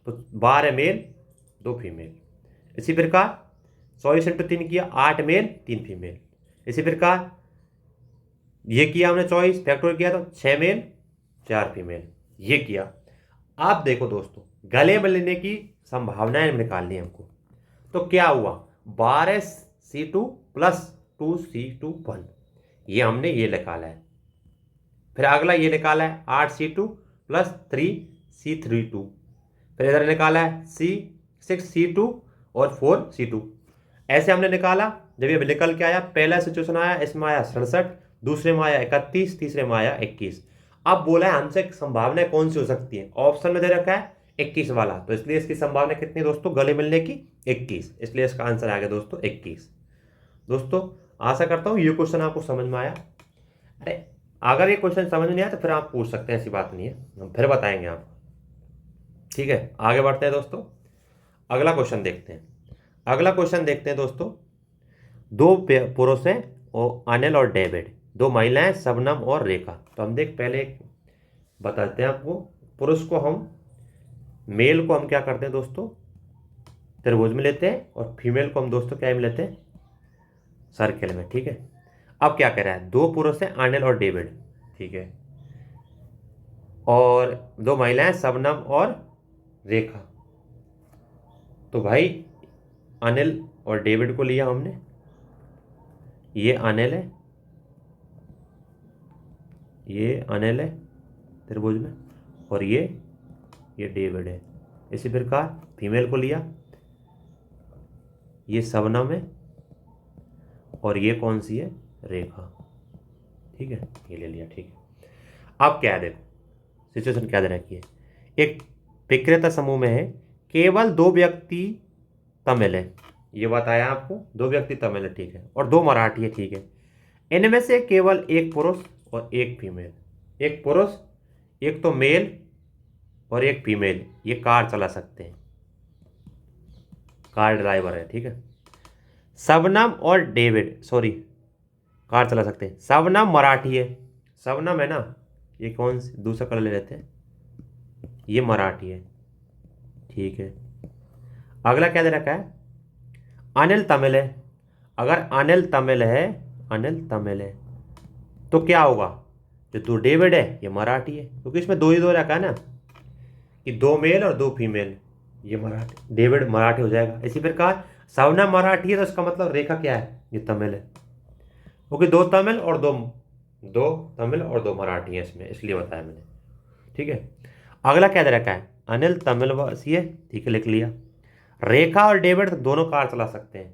तो 12 मेल 2 फीमेल। इसी प्रकार 24 × 3 किया, 8 मेल 3 फीमेल। इसी प्रकार ये किया हमने 24 फैक्टर किया तो 6 मेल 4 फीमेल, ये किया। आप देखो दोस्तों, गले मिलने की संभावनाएं निकालनी है हमको, तो क्या हुआ, 12C2 + 2C2 ये हमने ये निकाला है। फिर अगला ये निकाला है 8C2 + 3C32, फिर इधर निकाला है 6C2 और 4C2, ऐसे हमने निकाला। जब ये निकल के आया, पहला सिचुएशन आया, इसमें आया 67, दूसरे में आया 31, तीसरे में आया 21। अब बोला है हमसे संभावना कौन सी हो सकती है, ऑप्शन में दे रखा है 21 वाला, तो इसलिए इसकी संभावना कितनी दोस्तों, गले मिलने की 21, इसलिए इसका आंसर आ गया दोस्तों 21। दोस्तों आशा करता हूँ ये क्वेश्चन आपको समझ में आया। अरे अगर ये क्वेश्चन समझ में नहीं आया तो फिर आप पूछ सकते हैं, ऐसी बात नहीं है, हम फिर बताएंगे आपको। ठीक है, आगे बढ़ते हैं दोस्तों, अगला क्वेश्चन देखते हैं। अगला क्वेश्चन देखते हैं दोस्तों, 2 पुरुष हैं, और अनिल और डेविड, 2 महिलाएं शबनम और रेखा। तो हम देख पहले बताते हैं आपको, पुरुष को हम, मेल को हम क्या करते हैं दोस्तों, त्रिभुज में लेते हैं, और फीमेल को हम दोस्तों क्या में लेते हैं, सर्किल में, ठीक है। अब क्या कह रहा है, दो पुरुष हैं अनिल और डेविड, ठीक है, और दो महिलाएं शबनम और रेखा। तो भाई अनिल और डेविड को लिया हमने, ये अनिल है, ये अनिल है त्रिभुज में, और ये डेविड है। इसी प्रकार फीमेल को लिया, ये शबनम है और ये कौन सी है, रेखा, ठीक है, ये ले लिया, ठीक है। अब क्या है, देखो सिचुएशन क्या दे रखी है, एक विक्रेता समूह में है, केवल दो व्यक्ति तमिल है, ये बताया आपको, दो व्यक्ति तमिल है, ठीक है, और दो मराठी है, ठीक है। इनमें से केवल एक पुरुष और एक फीमेल, एक पुरुष, एक तो मेल और एक फीमेल, ये कार चला सकते हैं, कार ड्राइवर है, ठीक है। शबनम और डेविड, सॉरी, कार चला सकते हैं, शबनम मराठी है, शबनम है ना, ये कौन सी दूसरा कलर ले लेते हैं, ये मराठी है, ठीक है। अगला क्या दे रखा है, अनिल तमिल है। अगर अनिल तमिल है, अनिल तमिल है, तो क्या होगा, जो दो डेविड है ये मराठी है, क्योंकि इसमें दो ही दो रखा है ना, कि दो मेल और दो फीमेल, ये मराठी, डेविड मराठी हो जाएगा। इसी प्रकार शबनम मराठी है, तो इसका मतलब रेखा क्या है, ये तमिल है, क्योंकि दो तमिल और दो तमिल और दो मराठी है इसमें, इसलिए बताया मैंने, ठीक है। अगला क्या दे रखा है, अनिल तमिल वासी है, ठीक है, लिख लिया। रेखा और डेविड दोनों कार चला सकते हैं,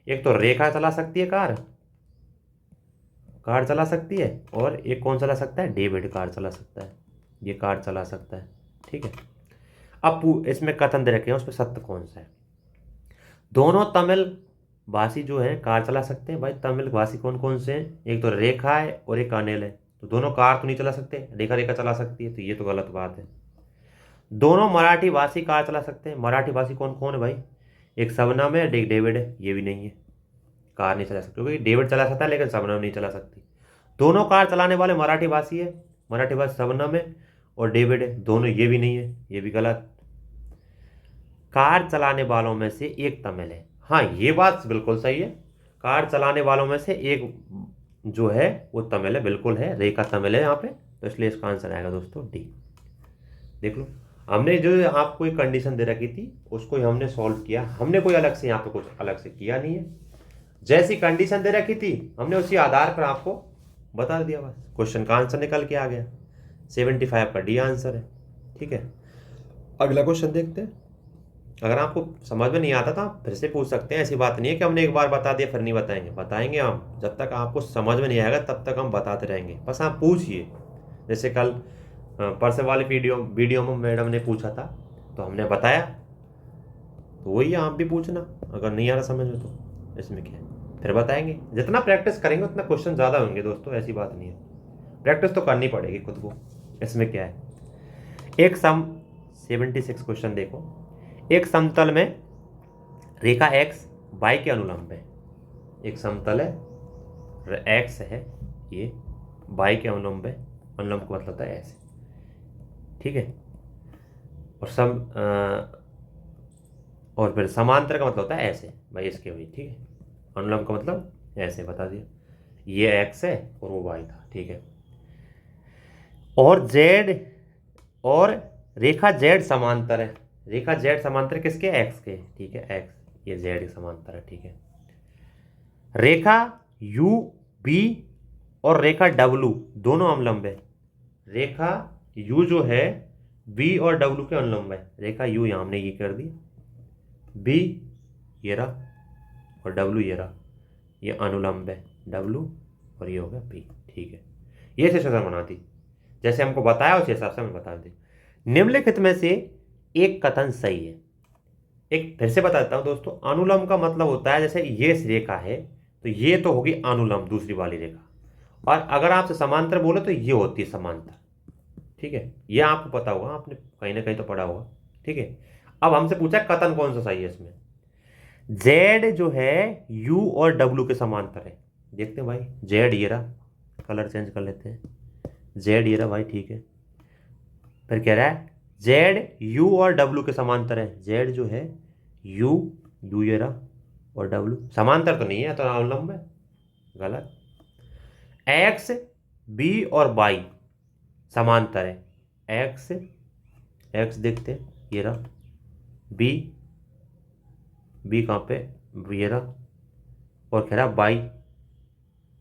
एक तो रेखा चला सकती है, कार चला सकती है, और एक कौन चला सकता है, डेविड कार चला सकता है, ये कार चला सकता है, ठीक है। अब इसमें कथन दे रखे हैं, उस पर सत्य कौन सा है, दोनों तमिल भाषी जो है कार चला सकते हैं। भाई तमिल भाषी कौन कौन से हैं, एक तो रेखा है और एक अनिल है, तो दोनों कार तो नहीं चला सकते, रेखा रेखा चला सकती है, तो ये तो गलत बात है। दोनों मराठी भाषी कार चला सकते हैं, मराठी भाषी कौन कौन है भाई, एक शबनम है, एक डेविड है, ये भी नहीं है, कार नहीं चला सकती, क्योंकि डेविड चला सकता है लेकिन शबनम नहीं चला सकती। दोनों कार चलाने वाले मराठी भाषी है, मराठी भाषी शबनम है और डेविड है, दोनों, ये भी नहीं है, ये भी गलत। कार चलाने वालों में से एक तमिल है, हाँ ये बात बिल्कुल सही है, कार चलाने वालों में से एक जो है वो तमिल है, बिल्कुल है, रेखा तमिल है यहाँ पे, तो इसलिए इसका आंसर आएगा दोस्तों डी। देख लो, हमने जो आपको एक कंडीशन दे रखी थी उसको हमने सॉल्व किया, हमने कोई अलग से यहाँ पे कुछ अलग से किया नहीं है, जैसी कंडीशन दे रखी थी हमने उसी आधार पर आपको बता दिया, बस क्वेश्चन का आंसर निकल के आ गया, 75 का डी आंसर है, ठीक है। अगला क्वेश्चन देखते हैं। अगर आपको समझ में नहीं आता तो आप फिर से पूछ सकते हैं, ऐसी बात नहीं है कि हमने एक बार बता दिया फिर नहीं बताएंगे, बताएंगे हम, जब तक आपको समझ में नहीं आएगा तब तक हम बताते रहेंगे, बस आप पूछिए। जैसे कल परसों वाले वीडियो में मैडम ने पूछा था तो हमने बताया, तो वही आप भी पूछना, अगर नहीं आ रहा समझ में तो इसमें क्या है, फिर बताएंगे। जितना प्रैक्टिस करेंगे उतना क्वेश्चन ज़्यादा होंगे दोस्तों, ऐसी बात नहीं है, प्रैक्टिस तो करनी पड़ेगी खुद को। इसमें क्या है, एक 76 क्वेश्चन देखो, एक समतल में रेखा एक्स वाई के अनुलंब है, एक समतल है एक्स है, ये वाई के अनुलंब है, अनुलंब का मतलब होता है ऐसे, ठीक है, और फिर समांतर का मतलब होता है ऐसे, भाई इसके हुई, ठीक है, अनुलंब का मतलब ऐसे बता दिया, ये एक्स है और वो वाई था, ठीक है। और जेड और रेखा जेड समांतर है, रेखा जेड समांतर किसके, एक्स के, ठीक है, एक्स, ये जेड समांतर है, ठीक है। रेखा यू बी और रेखा डब्लू दोनों अनुलंब है, रेखा यू जो है बी और डब्लू के अनुलंब है, रेखा यू यहाँ हमने ये कर दी, बी ये रहा और डब्लू ये रहा, ये अनुलंब है डब्लू और ये हो गया बी, ठीक है। ये सिचुएशन बनाती, जैसे हमको बताया उस हिसाब से हम बता दें। निम्नलिखित में से एक कथन सही है, एक फिर से बता देता हूं दोस्तों, अनुलंब का मतलब होता है जैसे ये रेखा है तो ये तो होगी अनुलंब दूसरी वाली रेखा, और अगर आपसे समांतर बोले तो ये होती है समांतर, ठीक है, ये आपको पता होगा, आपने कहीं ना कहीं तो पढ़ा होगा, ठीक है। अब हमसे पूछा कथन कौन सा सही है इसमें, जेड जो है यू और डब्लू के समांतर है, देखते हैं भाई, जेड ये रहा, कलर चेंज कर लेते हैं, जेड ये रहा भाई, ठीक है। फिर कह रहा है जेड यू और डब्लू के समांतर है, जेड जो है यू ये रहा और डब्लू समांतर तो नहीं है, तो अनुलंब है, गलत। एक्स, बी और वाई समांतर है। एक्स, एक्स देखते हैं, ये रहा। बी, बी कहाँ पे, ये रहा। और कह रहा बाई,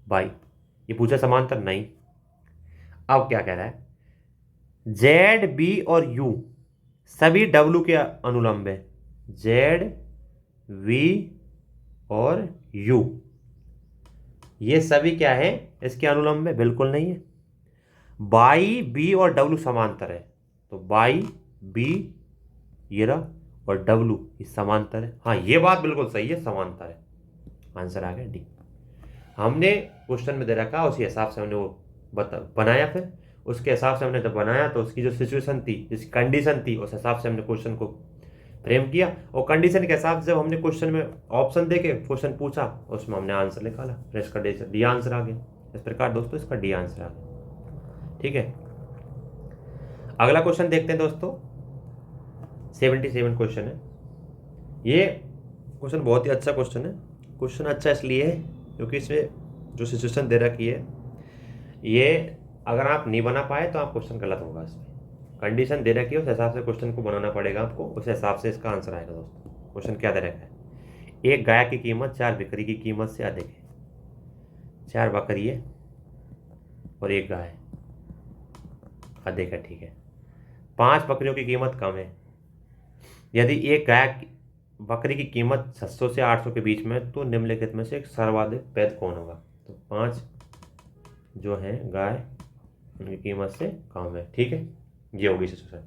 बाई, ये पूछा समांतर नहीं। अब क्या कह रहा है, जेड, बी और यू सभी डब्लू के अनुलंब है। जेड, वी और यू ये सभी क्या है, इसके अनुलंब में, बिल्कुल नहीं है। बाई, बी और डब्लू समांतर है, तो बाई, बी, ये रहा, और डब्लू ये समांतर है। हाँ ये बात बिल्कुल सही है, समांतर है। आंसर आ गया डी। हमने क्वेश्चन में दे रखा, उसी हिसाब से हमने वो बनाया, फिर उसके हिसाब से हमने जब बनाया तो उसकी जो सिचुएशन थी, जिसकी कंडीशन थी, उस हिसाब से हमने क्वेश्चन को फ्रेम किया, और कंडीशन के हिसाब से जब हमने क्वेश्चन में ऑप्शन देके क्वेश्चन पूछा, उसमें हमने आंसर निकाला, फिर इसका डी आंसर आ गया। इस प्रकार दोस्तों इसका डी आंसर आ गया। ठीक है, अगला क्वेश्चन देखते हैं दोस्तों। 77 क्वेश्चन है। ये क्वेश्चन बहुत ही अच्छा क्वेश्चन है। क्वेश्चन अच्छा इसलिए है क्योंकि इसमें जो सिचुएशन दे रखी है, ये अगर आप नहीं बना पाए तो आप क्वेश्चन गलत होगा। इसमें कंडीशन दे रखी है, उस हिसाब से क्वेश्चन को बनाना पड़ेगा आपको, उस हिसाब से इसका आंसर आएगा दोस्तों। क्वेश्चन क्या दे रखा है, एक गाय की कीमत 4 बकरी की कीमत से अधिक है। 4 बकरी है और एक गाय अधिक है, ठीक है। 5 बकरियों की कीमत कम है। यदि एक बकरी की कीमत 700 से 800 के बीच में, तो निम्नलिखित में से एक सर्वाधिक पैद कौन होगा। तो 5 जो है गाय, उनकी कीमत से कम है, ठीक है। ये होगी सिचुएशन,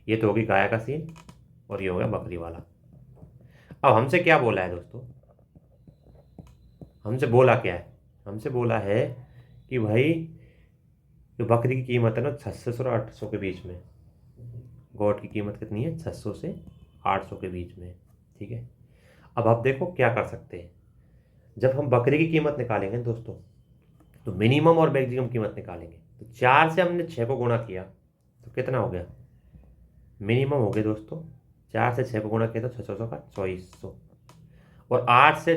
ये तो होगी गाय का सीन, और ये होगा बकरी वाला। अब हमसे क्या बोला है दोस्तों, हमसे बोला क्या है, हमसे बोला है कि भाई जो बकरी की कीमत है ना 600 से 800 के बीच में, गोट की कीमत कितनी है, 600 से 800 के बीच में, ठीक है। अब आप देखो क्या कर सकते हैं, जब हम बकरी की कीमत निकालेंगे दोस्तों, तो मिनिमम और मैक्सिमम कीमत निकालेंगे। तो 4 से हमने 6 को गुणा किया तो कितना हो गया, मिनिमम हो गया दोस्तों। 4 से 6 को गुणा किया तो 600 का 2400, और 8 से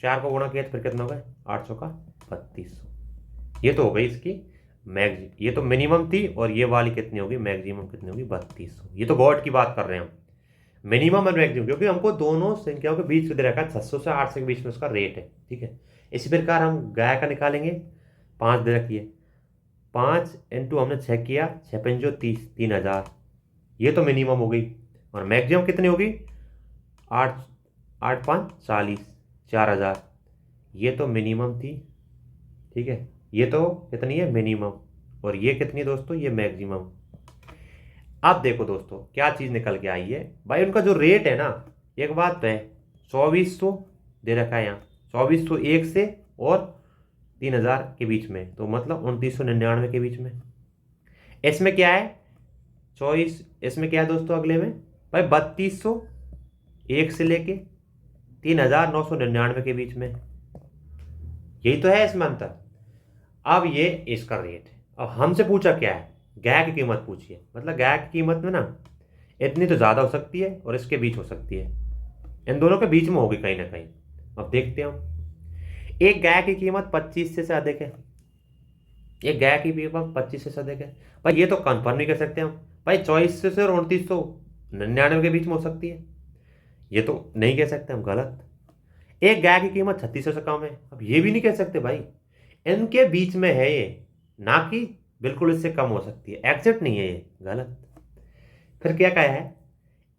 4 को गुणा किया तो फिर कितना हो गया, 800 का 3200। ये तो हो गई इसकी ये तो मिनिमम थी, और ये वाली कितनी होगी, मैक्सिमम कितनी होगी, 3200। ये तो गॉड की बात कर रहे हैं हम, मिनिमम और मैक्सिमम, क्योंकि हमको दोनों संख्याओं के बीच दे रखा है, 600 से 800 के बीच में उसका रेट है, ठीक है। इसी प्रकार हम गाय का निकालेंगे। 5 दे रखी है, 5 इंटू हमने 6 किया, 6 पंजो 30, 3000, ये तो मिनिमम हो गई। और मैक्सिमम कितनी होगी, 8, 8 5 40, 4000, ये तो मिनिमम थी, ठीक है। ये तो कितनी है, मिनिमम, और ये कितनी है दोस्तों, ये मैक्सिमम। अब देखो दोस्तों क्या चीज़ निकल के आई है भाई, उनका जो रेट है ना, एक बात तो है, 2400 दे रखा है यहाँ, 2400 एक से और 3000 के बीच में, तो मतलब 2999 के बीच में। इसमें क्या है, 24, इसमें क्या है दोस्तों अगले में भाई, 3200 एक से लेके 3999 के बीच में, यही तो है इसमें अंतर। अब ये इसका रेट है। अब हमसे पूछा क्या है, गाय की कीमत पूछिए, मतलब गाय की कीमत में ना इतनी तो ज़्यादा हो सकती है और इसके बीच हो सकती है, इन दोनों के बीच में होगी कहीं ना कहीं। अब देखते हैं हम, एक गाय की कीमत 25 से अधिक है, एक गाय की कीमत 25 से अधिक है भाई, ये तो कंफर्म नहीं कर सकते हम भाई, 2400 से और 2999 के बीच में हो सकती है, ये तो नहीं कह सकते हम, गलत। एक गाय की कीमत 3600 से कम है, अब ये भी नहीं कह सकते भाई, इनके बीच में है ये, ना कि बिल्कुल इससे कम हो सकती है, एग्जैक्ट नहीं है ये, गलत। फिर क्या कहा है,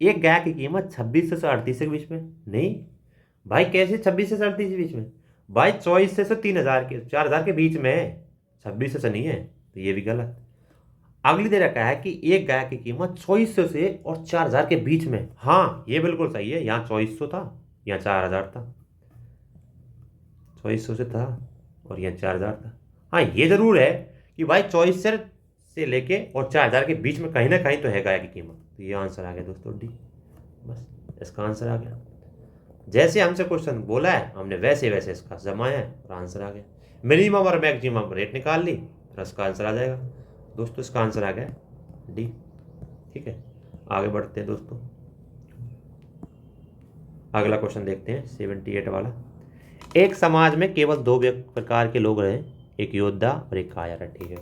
एक गाय की कीमत 26 से 38 के बीच में, नहीं भाई, कैसे 26 से 38 के बीच में भाई, 24 से 3000 के 4000 के बीच में है, 26 से नहीं है, तो ये भी गलत। अगली दे रखा है कि एक गाय की कीमत 2400 से और 4000 के बीच में, हाँ ये बिल्कुल सही है, यहाँ 2400 था, यहाँ 4000 था, 2400 से था और यहाँ 4000 था। हाँ ये जरूर है कि भाई 2400 से लेके और 4000 के बीच में कहीं ना कहीं तो है गाय की कीमत, तो ये आंसर आ गया दोस्तों डी, बस इसका आंसर आ गया। जैसे हमसे क्वेश्चन बोला है हमने वैसे वैसे इसका जमाया है और आंसर आ गया। मिनिमम और मैक्सिमम रेट निकाल ली, फिर इसका आंसर आ जाएगा दोस्तों, इसका आंसर आ गया डी, ठीक है। आगे बढ़ते हैं दोस्तों, अगला क्वेश्चन देखते हैं 78 वाला। एक समाज में केवल दो प्रकार के लोग रहे, एक योद्धा और एक कायर है, ठीक है।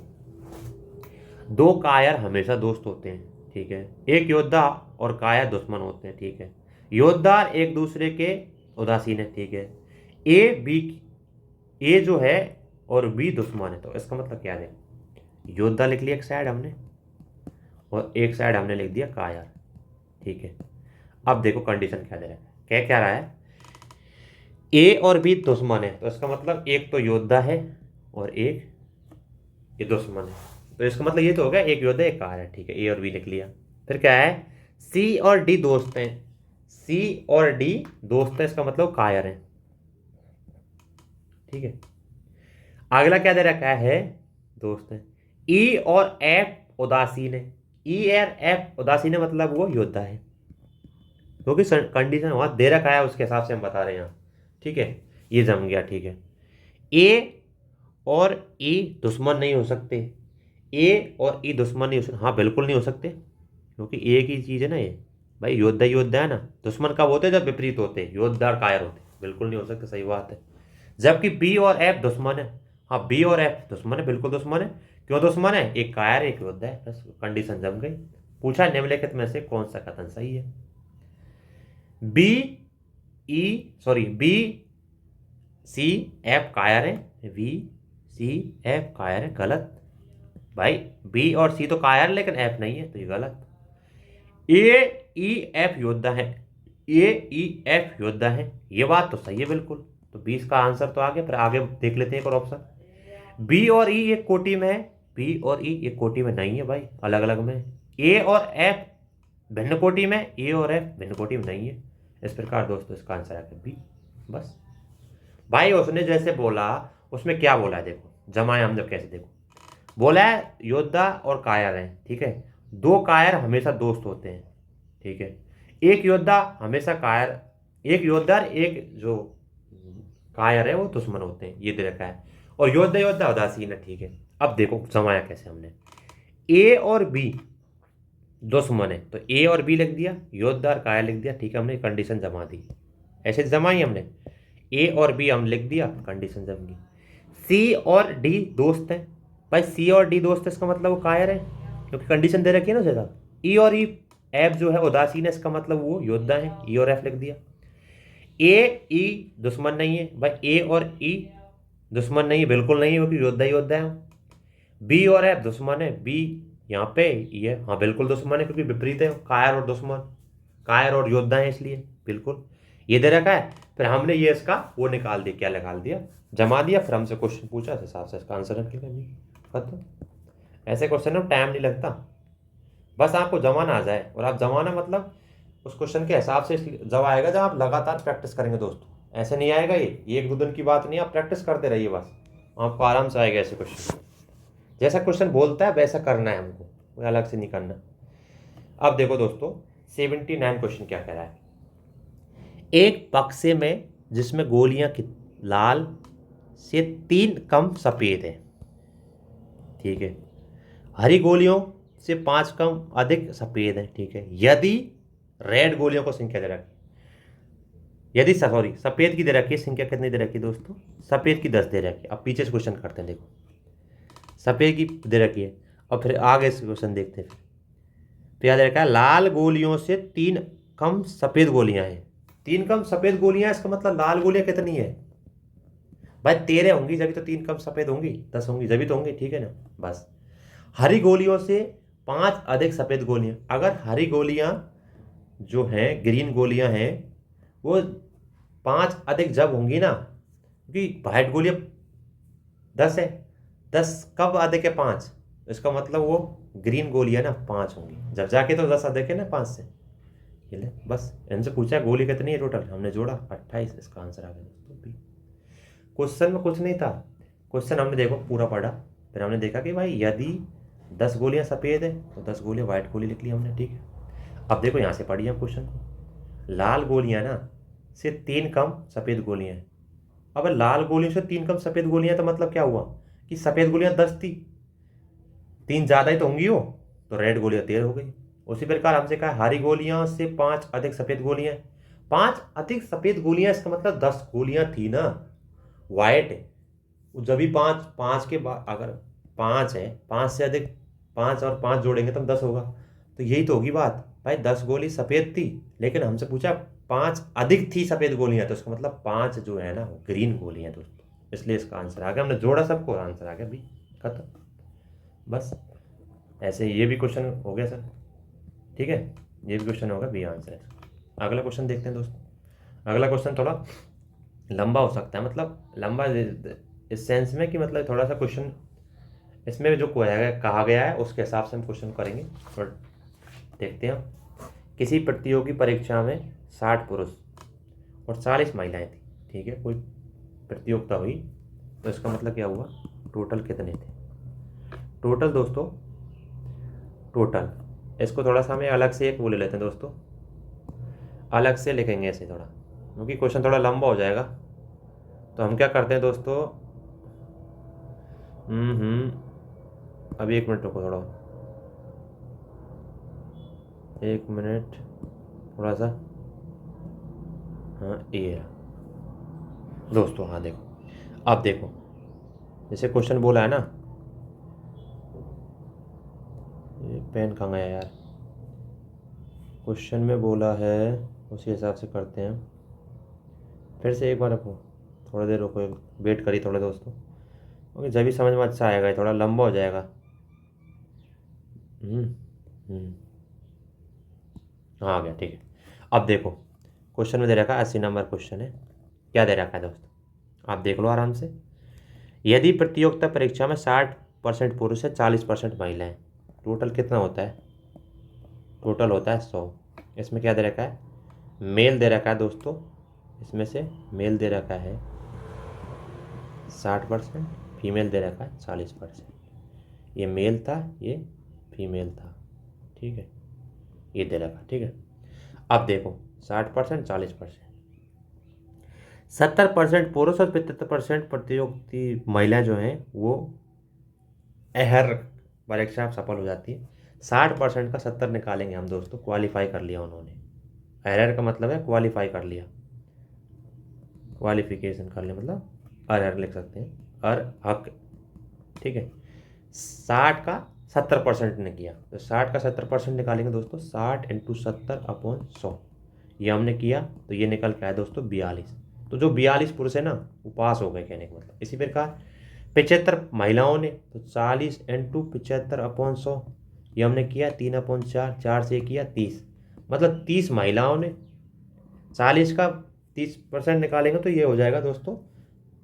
दो कायर हमेशा दोस्त होते हैं, ठीक है। एक योद्धा और कायर दुश्मन होते हैं, ठीक है। योद्धा एक दूसरे के उदासीन है, ठीक है। ए जो है और बी दुश्मन है, तो इसका मतलब क्या है? योद्धा लिख लिया एक साइड हमने और एक साइड हमने लिख दिया कायर, ठीक है। अब देखो कंडीशन क्या दे रहा है, क्या क्या रहा है, ए और बी दुश्मन है, तो इसका मतलब एक तो योद्धा है और एक ये दुश्मन है, तो इसका मतलब ये तो हो गया एक योद्धा एक कायर है, ठीक है। ए और बी लिख लिया। फिर क्या है, सी और डी दोस्त हैं, सी और डी दोस्त हैं, इसका मतलब कायर है, ठीक है। अगला क्या दे रखा है, दोस्त है। ई और एफ उदासीन है, ई और एफ उदासीन है मतलब वो योद्धा है, क्योंकि कंडीशन वहां दे रखा है उसके हिसाब से हम बता रहे हैं यहाँ, ठीक है। ये जम गया, ठीक है। ए और ई दुश्मन नहीं हो सकते, ए और ई दुश्मन नहीं हो सकते, हाँ बिल्कुल नहीं हो सकते, क्योंकि एक ही चीज़ है ना ये भाई, योद्धा योद्धा है ना। दुश्मन कब होते हैं, जब विपरीत होते हैं, योद्धा और कायर होते हैं, बिल्कुल नहीं हो सकते, सही बात है। जबकि बी और एफ दुश्मन है, हाँ बी और एफ दुश्मन है, बिल्कुल दुश्मन है। क्यों दुश्मन है, एक कायर एक योद्धा है, बस कंडीशन जम गई। पूछा निम्नलिखित में से कौन सा कथन सही है। बी बी सी एफ कायर है, बी सी एफ कायर है, गलत भाई। बी और सी तो कायर लेकिन एफ नहीं है, तो ये गलत। ए ई एफ योद्धा है, ए ई एफ योद्धा है, ये बात तो सही है बिल्कुल, तो 20 का आंसर तो आगे, फिर आगे देख लेते हैं एक और ऑप्शन। बी और ई एक कोटि में है, बी और ई एक कोटि में नहीं है भाई, अलग अलग में। ए और एफ भिन्न कोटि में, ए और एफ भिन्न कोटि में नहीं है। इस प्रकार दोस्तों इसका आंसर आकर बी। बस भाई उसने जैसे बोला उसमें क्या बोला है देखो, जमाए हम जब कैसे, देखो बोला है योद्धा और कायर है, ठीक है। दो कायर हमेशा दोस्त होते हैं, ठीक है। एक योद्धा हमेशा कायर, एक योद्धा एक जो कायर है वो दुश्मन होते हैं, ये दे रखा है। और योद्धा योद्धा उदासीन है, ठीक है। अब देखो जमाया कैसे हमने, ए और बी दुश्मन है तो ए और बी लिख दिया, योद्धा और कायर लिख दिया, ठीक है। हमने कंडीशन जमा दी, ऐसे जमाई हमने, ए और बी हम लिख दिया, कंडीशन जम गई। सी और डी दोस्त हैं भाई, सी और डी दोस्त है, इसका मतलब वो कायर है, क्योंकि कंडीशन दे रखी है ना उसके साथ। ई और ई एफ जो है उदासीन है, इसका मतलब वो योद्धा है, ई और एफ लिख दिया। ए ई दुश्मन नहीं है भाई, ए और ई दुश्मन नहीं है, बिल्कुल नहीं है, क्योंकि योद्धा योद्धा है। बी और एफ दुश्मन है, बी यहाँ पे ये हाँ बिल्कुल दुश्मन है, क्योंकि विपरीत है, कायर और दुश्मन, कायर और योद्धा है, इसलिए बिल्कुल ये दे रखा है। फिर हमने ये इसका वो निकाल दिया, क्या निकाल दिया, जमा दिया। फिर हमसे क्वेश्चन पूछा, इस हिसाब से इसका आंसर निकलेगा जी, खत्म। ऐसे क्वेश्चन में टाइम नहीं लगता, बस आपको जमाना आ जाए, और आप जमाना मतलब उस क्वेश्चन के हिसाब से जब आएगा जब आप लगातार प्रैक्टिस करेंगे दोस्तों, ऐसे नहीं आएगा ये एक दो दिन की बात नहीं, आप प्रैक्टिस करते रहिए, बस आपको आराम से आएगा ऐसे क्वेश्चन। जैसा क्वेश्चन बोलता है वैसा करना है हमको, कोई अलग से नहीं करना। अब देखो दोस्तों 79 क्वेश्चन क्या कह रहा है, एक बक्से में जिसमें गोलियां लाल से 3 कम सफ़ेद है, ठीक है। हरी गोलियों से 5 कम अधिक सफ़ेद है, ठीक है। यदि रेड गोलियों को संख्या दे रखी, यदि सॉरी सफ़ेद की दे रखी है, संख्या कितनी दे रखी है दोस्तों, सफ़ेद की 10 दे रखी है। अब पीछे से क्वेश्चन करते हैं, देखो सफ़ेद की दे रखी है, और फिर आगे से क्वेश्चन देखते हैं। फिर याद रखा है लाल गोलियों से 3 कम सफ़ेद गोलियां हैं, 3 कम सफ़ेद गोलियां, इसका मतलब लाल गोलियां कितनी है भाई, 13 होंगी, जब तो 3 कम सफ़ेद होंगी, 10 होंगी जब तो होंगी, ठीक है ना। बस हरी गोलियों से 5 अधिक सफ़ेद गोलियां, अगर हरी गोलियां जो हैं ग्रीन गोलियां हैं वो 5 अधिक जब होंगी ना, क्योंकि वाइट गोलियां 10 है, 10 कब अधिक है 5, इसका मतलब वो ग्रीन गोलियां ना 5 होंगी, जब जाके तो 10 अधिक है ना 5 से। ये ले बस इनसे पूछा गोली कितनी है टोटल, हमने जोड़ा 28, इसका आंसर आ गया दोस्तों बी। क्वेश्चन में कुछ नहीं था, क्वेश्चन हमने देखो पूरा पढ़ा, फिर हमने देखा कि भाई यदि 10 गोलियां सफ़ेद है तो 10 गोलियां वाइट गोली लिख ली हमने, ठीक है। अब देखो यहाँ से पढ़िए हम क्वेश्चन को, लाल गोलियां ना से 3 कम सफ़ेद गोलियां हैं। अब लाल गोलियों से 3 कम सफ़ेद गोलियां, तो मतलब क्या हुआ कि सफ़ेद गोलियां 10 थी, 3 ज़्यादा ही तो होंगी वो, तो रेड गोलियां 13 हो गई। उसी प्रकार हमसे कहा हरी गोलियां से 5 अधिक सफ़ेद गोलियां, 5 अधिक सफ़ेद गोलियां, इसका मतलब 10 गोलियां थी ना, वाइट है, वो जब भी पाँच पाँच के बाद अगर पाँच है, पाँच से अधिक, पाँच और पाँच जोड़ेंगे तब 10 होगा। तो यही तो होगी बात भाई, 10 गोली सफ़ेद थी, लेकिन हमसे पूछा पाँच अधिक थी सफ़ेद गोलियां, तो इसका मतलब पाँच जो है ना वो ग्रीन गोलियां दोस्तों, इसलिए इसका आंसर आ गया। हमने जोड़ा सबको, आंसर आ गया बी, खत्म बस। ऐसे ये भी क्वेश्चन हो गया सर, ठीक है, ये भी क्वेश्चन होगा, बी आंसर है। अगला क्वेश्चन देखते हैं दोस्तों। अगला क्वेश्चन थोड़ा लंबा हो सकता है, मतलब लंबा इस सेंस में कि मतलब थोड़ा सा क्वेश्चन इसमें जो कहा गया है उसके हिसाब से हम क्वेश्चन करेंगे। और देखते हैं, किसी प्रतियोगी परीक्षा में 60 पुरुष और 40 महिलाएं थी, ठीक है, कोई प्रतियोगिता हुई, तो इसका मतलब क्या हुआ, टोटल कितने थे। टोटल दोस्तों, टोटल इसको थोड़ा सा हमें अलग से एक वो ले लेते हैं दोस्तों, अलग से लिखेंगे ऐसे थोड़ा, क्योंकि क्वेश्चन थोड़ा लंबा हो जाएगा। तो हम क्या करते हैं दोस्तों, अभी 1 मिनट रुको, थोड़ा 1 मिनट, थोड़ा सा, हाँ ये दोस्तों, हाँ देखो, अब देखो जैसे क्वेश्चन बोला है ना, ये पेन कहाँ गया यार, क्वेश्चन में बोला है उसी हिसाब से करते हैं। फिर से एक बार रुको, थोड़ी देर रुको, वेट करिए थोड़ा दोस्तों, क्योंकि जब भी समझ में अच्छा आएगा, ये थोड़ा लंबा हो जाएगा। हाँ आ गया, ठीक है। अब देखो क्वेश्चन में दे रखा है 80 नंबर क्वेश्चन है, क्या दे रखा है दोस्तों, आप देख लो आराम से। यदि प्रतियोगिता परीक्षा में 60% पुरुष है, 40% महिलाएं, टोटल कितना होता है, टोटल होता है 100। इसमें क्या दे रखा है, मेल दे रखा है दोस्तों, इसमें से मेल दे रखा है 60%, फीमेल दे रखा है 40%। ये मेल था, ये फीमेल था, ठीक है, ये दे रखा, ठीक है। अब देखो 60%, 40%, 70% पुरुष और 75% प्रतियोगी महिलाएं जो हैं वो अहर परीक्षा सफल हो जाती है। 60% का 70 निकालेंगे हम दोस्तों, क्वालिफाई कर लिया उन्होंने, अहर का मतलब है क्वालिफाई कर लिया, क्वालिफिकेशन कर लिया, मतलब अरहर लिख सकते हैं, हक, ठीक है। 60 का 70% ने किया, तो 60 का 70% निकालेंगे दोस्तों, 60 × 70/100, ये हमने किया, तो ये निकल के आया दोस्तों 42। तो जो 42 पुरुष है ना वो पास हो गए, कहने का मतलब। इसी प्रकार 75 महिलाओं ने, तो 40 × 75/100, ये हमने किया 3/4, 4 से किया 30, मतलब 30 महिलाओं ने, 40 का 30% निकालेंगे तो ये हो जाएगा दोस्तों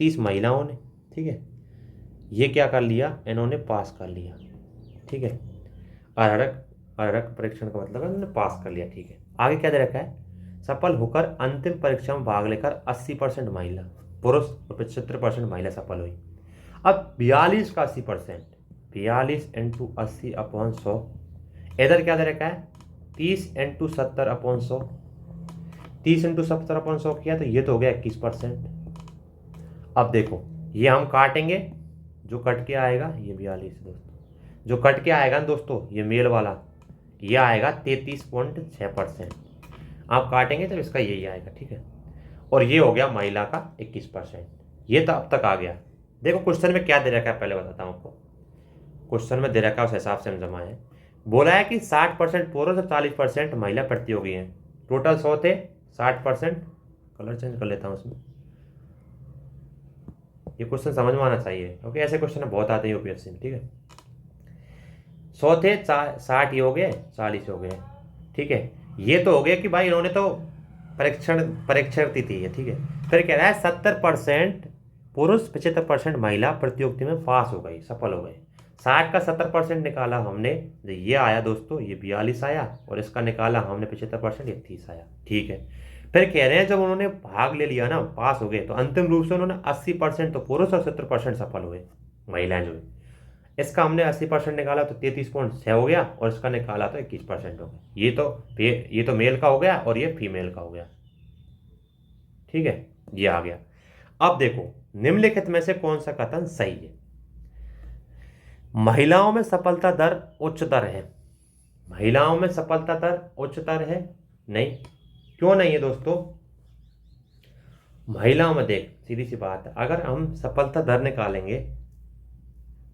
30 महिलाओं ने, ठीक है। ये क्या कर लिया, इन्होंने पास कर लिया, ठीक है। अर्हक परीक्षण का मतलब है उन्होंने पास कर लिया, ठीक है। आगे क्या दे रखा है, सफल होकर अंतिम परीक्षा में भाग लेकर 80% महिला पुरुष और 75% महिला सफल हुई। अब 42 का 80%, 42 × 80/100, इधर क्या दे रखा है 30 × 70/100, 30 × 70/100 किया तो ये तो हो गया 21%। अब देखो ये हम काटेंगे, जो कट के आएगा ये 42 दोस्तों, जो कट के आएगा ना दोस्तों ये मेल वाला, ये आएगा 33.6%। आप काटेंगे तो इसका यही आएगा, ठीक है। और ये हो गया महिला का 21%। ये तो अब तक आ गया। देखो क्वेश्चन में क्या दे रखा है, पहले बताता हूँ आपको। क्वेश्चन में दे रखा है उस हिसाब से हम जमाए, बोला है कि 60% पुरुष और 40% महिला प्रतियोगी हैं, टोटल 100 थे, 60%, कलर चेंज कर लेता हूँ उसमें, ये क्वेश्चन समझ में आना चाहिए क्योंकि ऐसे क्वेश्चन बहुत आते हैं यूपीएससी में, ठीक है। 100 थे, 60 ये हो गए, 40 हो गए, ठीक है। ये तो हो गया कि भाई इन्होंने तो परीक्षार्थी थी ये, ठीक है। फिर कह रहा है 70% पुरुष 75% महिला प्रतियोगिता में पास हो गई, सफल हो गए। 60 का 70% निकाला हमने, ये आया दोस्तों, ये 42 आया, और इसका निकाला हमने 75%, ये 30 आया, ठीक है। फिर कह रहे हैं जब उन्होंने भाग ले लिया ना, पास हो गए, तो अंतिम रूप से उन्होंने 80% तो पुरुष और 70% सफल हुए महिलाएं जो है। इसका हमने 80% निकाला तो 33.6 हो गया, और इसका निकाला तो 21% हो गया। ये तो मेल का हो गया और ये फीमेल का हो गया, ठीक है, ये आ गया। अब देखो निम्नलिखित में से कौन सा कथन सही है। महिलाओं में सफलता दर उच्चतर है, महिलाओं में सफलता दर उच्चतर है, नहीं, क्यों नहीं है दोस्तों, महिलाओं में देख सीधी सी बात है, अगर हम सफलता दर निकालेंगे,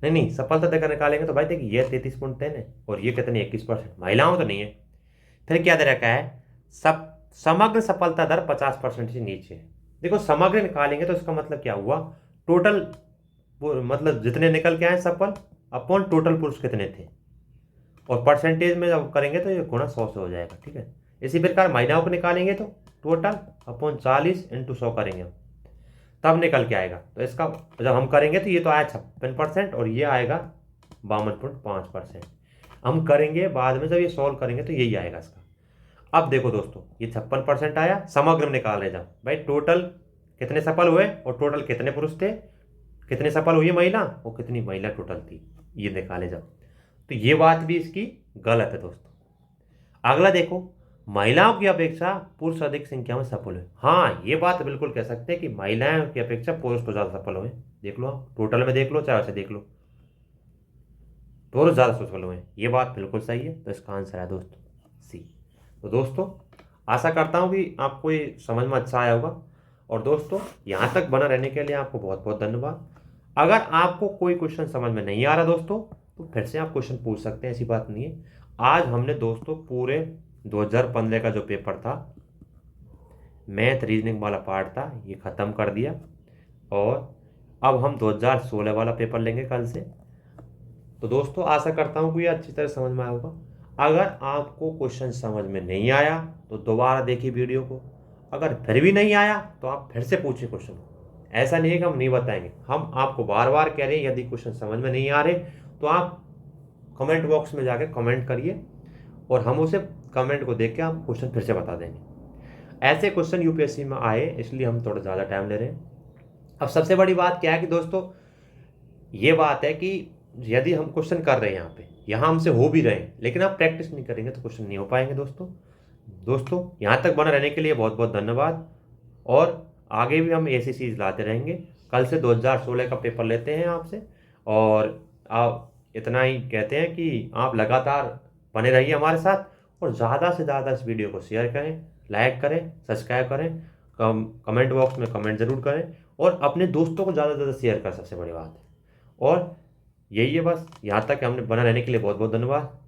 नहीं सफलता दर निकालेंगे तो भाई देख ये 33.3 है और ये कितनी 21%, महिलाओं तो नहीं है। फिर क्या दे रखा है, सब समग्र सफलता दर 50% से नीचे है। देखो समग्र निकालेंगे तो इसका मतलब क्या हुआ, टोटल मतलब जितने निकल के आए सफल अपॉन टोटल पुरुष कितने थे, और परसेंटेज में जब करेंगे तो ये गुणा 100 से हो जाएगा, ठीक है। इसी प्रकार महिलाओं को निकालेंगे तो टोटल अपॉन 40 इंटू 100 करेंगे हम, तब निकल के आएगा। तो इसका जब हम करेंगे तो ये तो आया 56% और ये आएगा 52.5%। हम करेंगे बाद में, जब ये सॉल्व करेंगे तो यही आएगा इसका। अब देखो दोस्तों ये 56% आया, समग्र में निकाल रहे जब भाई टोटल कितने सफल हुए और टोटल कितने पुरुष थे, कितने सफल हुई महिला और कितनी महिला टोटल थी, ये निकाले जब। तो ये बात भी इसकी गलत है दोस्तों। अगला देखो, महिलाओं की अपेक्षा पुरुष अधिक संख्या में सफल हुए। हाँ ये बात बिल्कुल कह सकते हैं कि महिलाओं की अपेक्षा पुरुष तो ज़्यादा सफल हुए। देख लो आप टोटल में देख लो चाहे वैसे देख लो, पुरुष ज़्यादा सफल हुए, ये बात बिल्कुल सही है। तो इसका आंसर है दोस्तों सी। तो दोस्तों आशा करता हूँ कि आपको ये समझ में अच्छा आया होगा, और दोस्तों यहाँ तक बना रहने के लिए आपको बहुत बहुत धन्यवाद। अगर आपको कोई क्वेश्चन समझ में नहीं आ रहा दोस्तों तो फिर से आप क्वेश्चन पूछ सकते हैं, ऐसी बात नहीं है। आज हमने दोस्तों पूरे 2015 का जो पेपर था मैथ रीजनिंग वाला पार्ट था ये ख़त्म कर दिया, और अब हम 2016 वाला पेपर लेंगे कल से। तो दोस्तों आशा करता हूँ कि ये अच्छी तरह समझ में आया होगा। अगर आपको क्वेश्चन समझ में नहीं आया तो दोबारा देखिए वीडियो को, अगर फिर भी नहीं आया तो आप फिर से पूछिए क्वेश्चन। ऐसा नहीं है कि हम नहीं बताएंगे, हम आपको बार बार कह रहे हैं यदि क्वेश्चन समझ में नहीं आ रहे तो आप कमेंट बॉक्स में जाकर कमेंट करिए और हम उसे कमेंट को देख के आप क्वेश्चन फिर से बता देंगे। ऐसे क्वेश्चन यूपीएससी में आए इसलिए हम थोड़ा ज़्यादा टाइम ले रहे हैं। अब सबसे बड़ी बात क्या है कि दोस्तों ये बात है कि यदि हम क्वेश्चन कर रहे हैं यहाँ हमसे हो भी रहे हैं, लेकिन आप प्रैक्टिस नहीं करेंगे तो क्वेश्चन नहीं हो पाएंगे दोस्तों यहाँ तक बना रहने के लिए बहुत बहुत धन्यवाद, और आगे भी हम ऐसी चीज़ लाते रहेंगे। कल से 2016 का पेपर लेते हैं आपसे, और आप इतना ही कहते हैं कि आप लगातार बने रहिए हमारे साथ, और ज़्यादा से ज़्यादा इस वीडियो को शेयर करें, लाइक करें, सब्सक्राइब करें, कमेंट बॉक्स में कमेंट ज़रूर करें, और अपने दोस्तों को ज़्यादा से ज़्यादा शेयर करें, सबसे बड़ी बात है। और यही है बस, यहाँ तक हमने बना रहने के लिए बहुत बहुत धन्यवाद।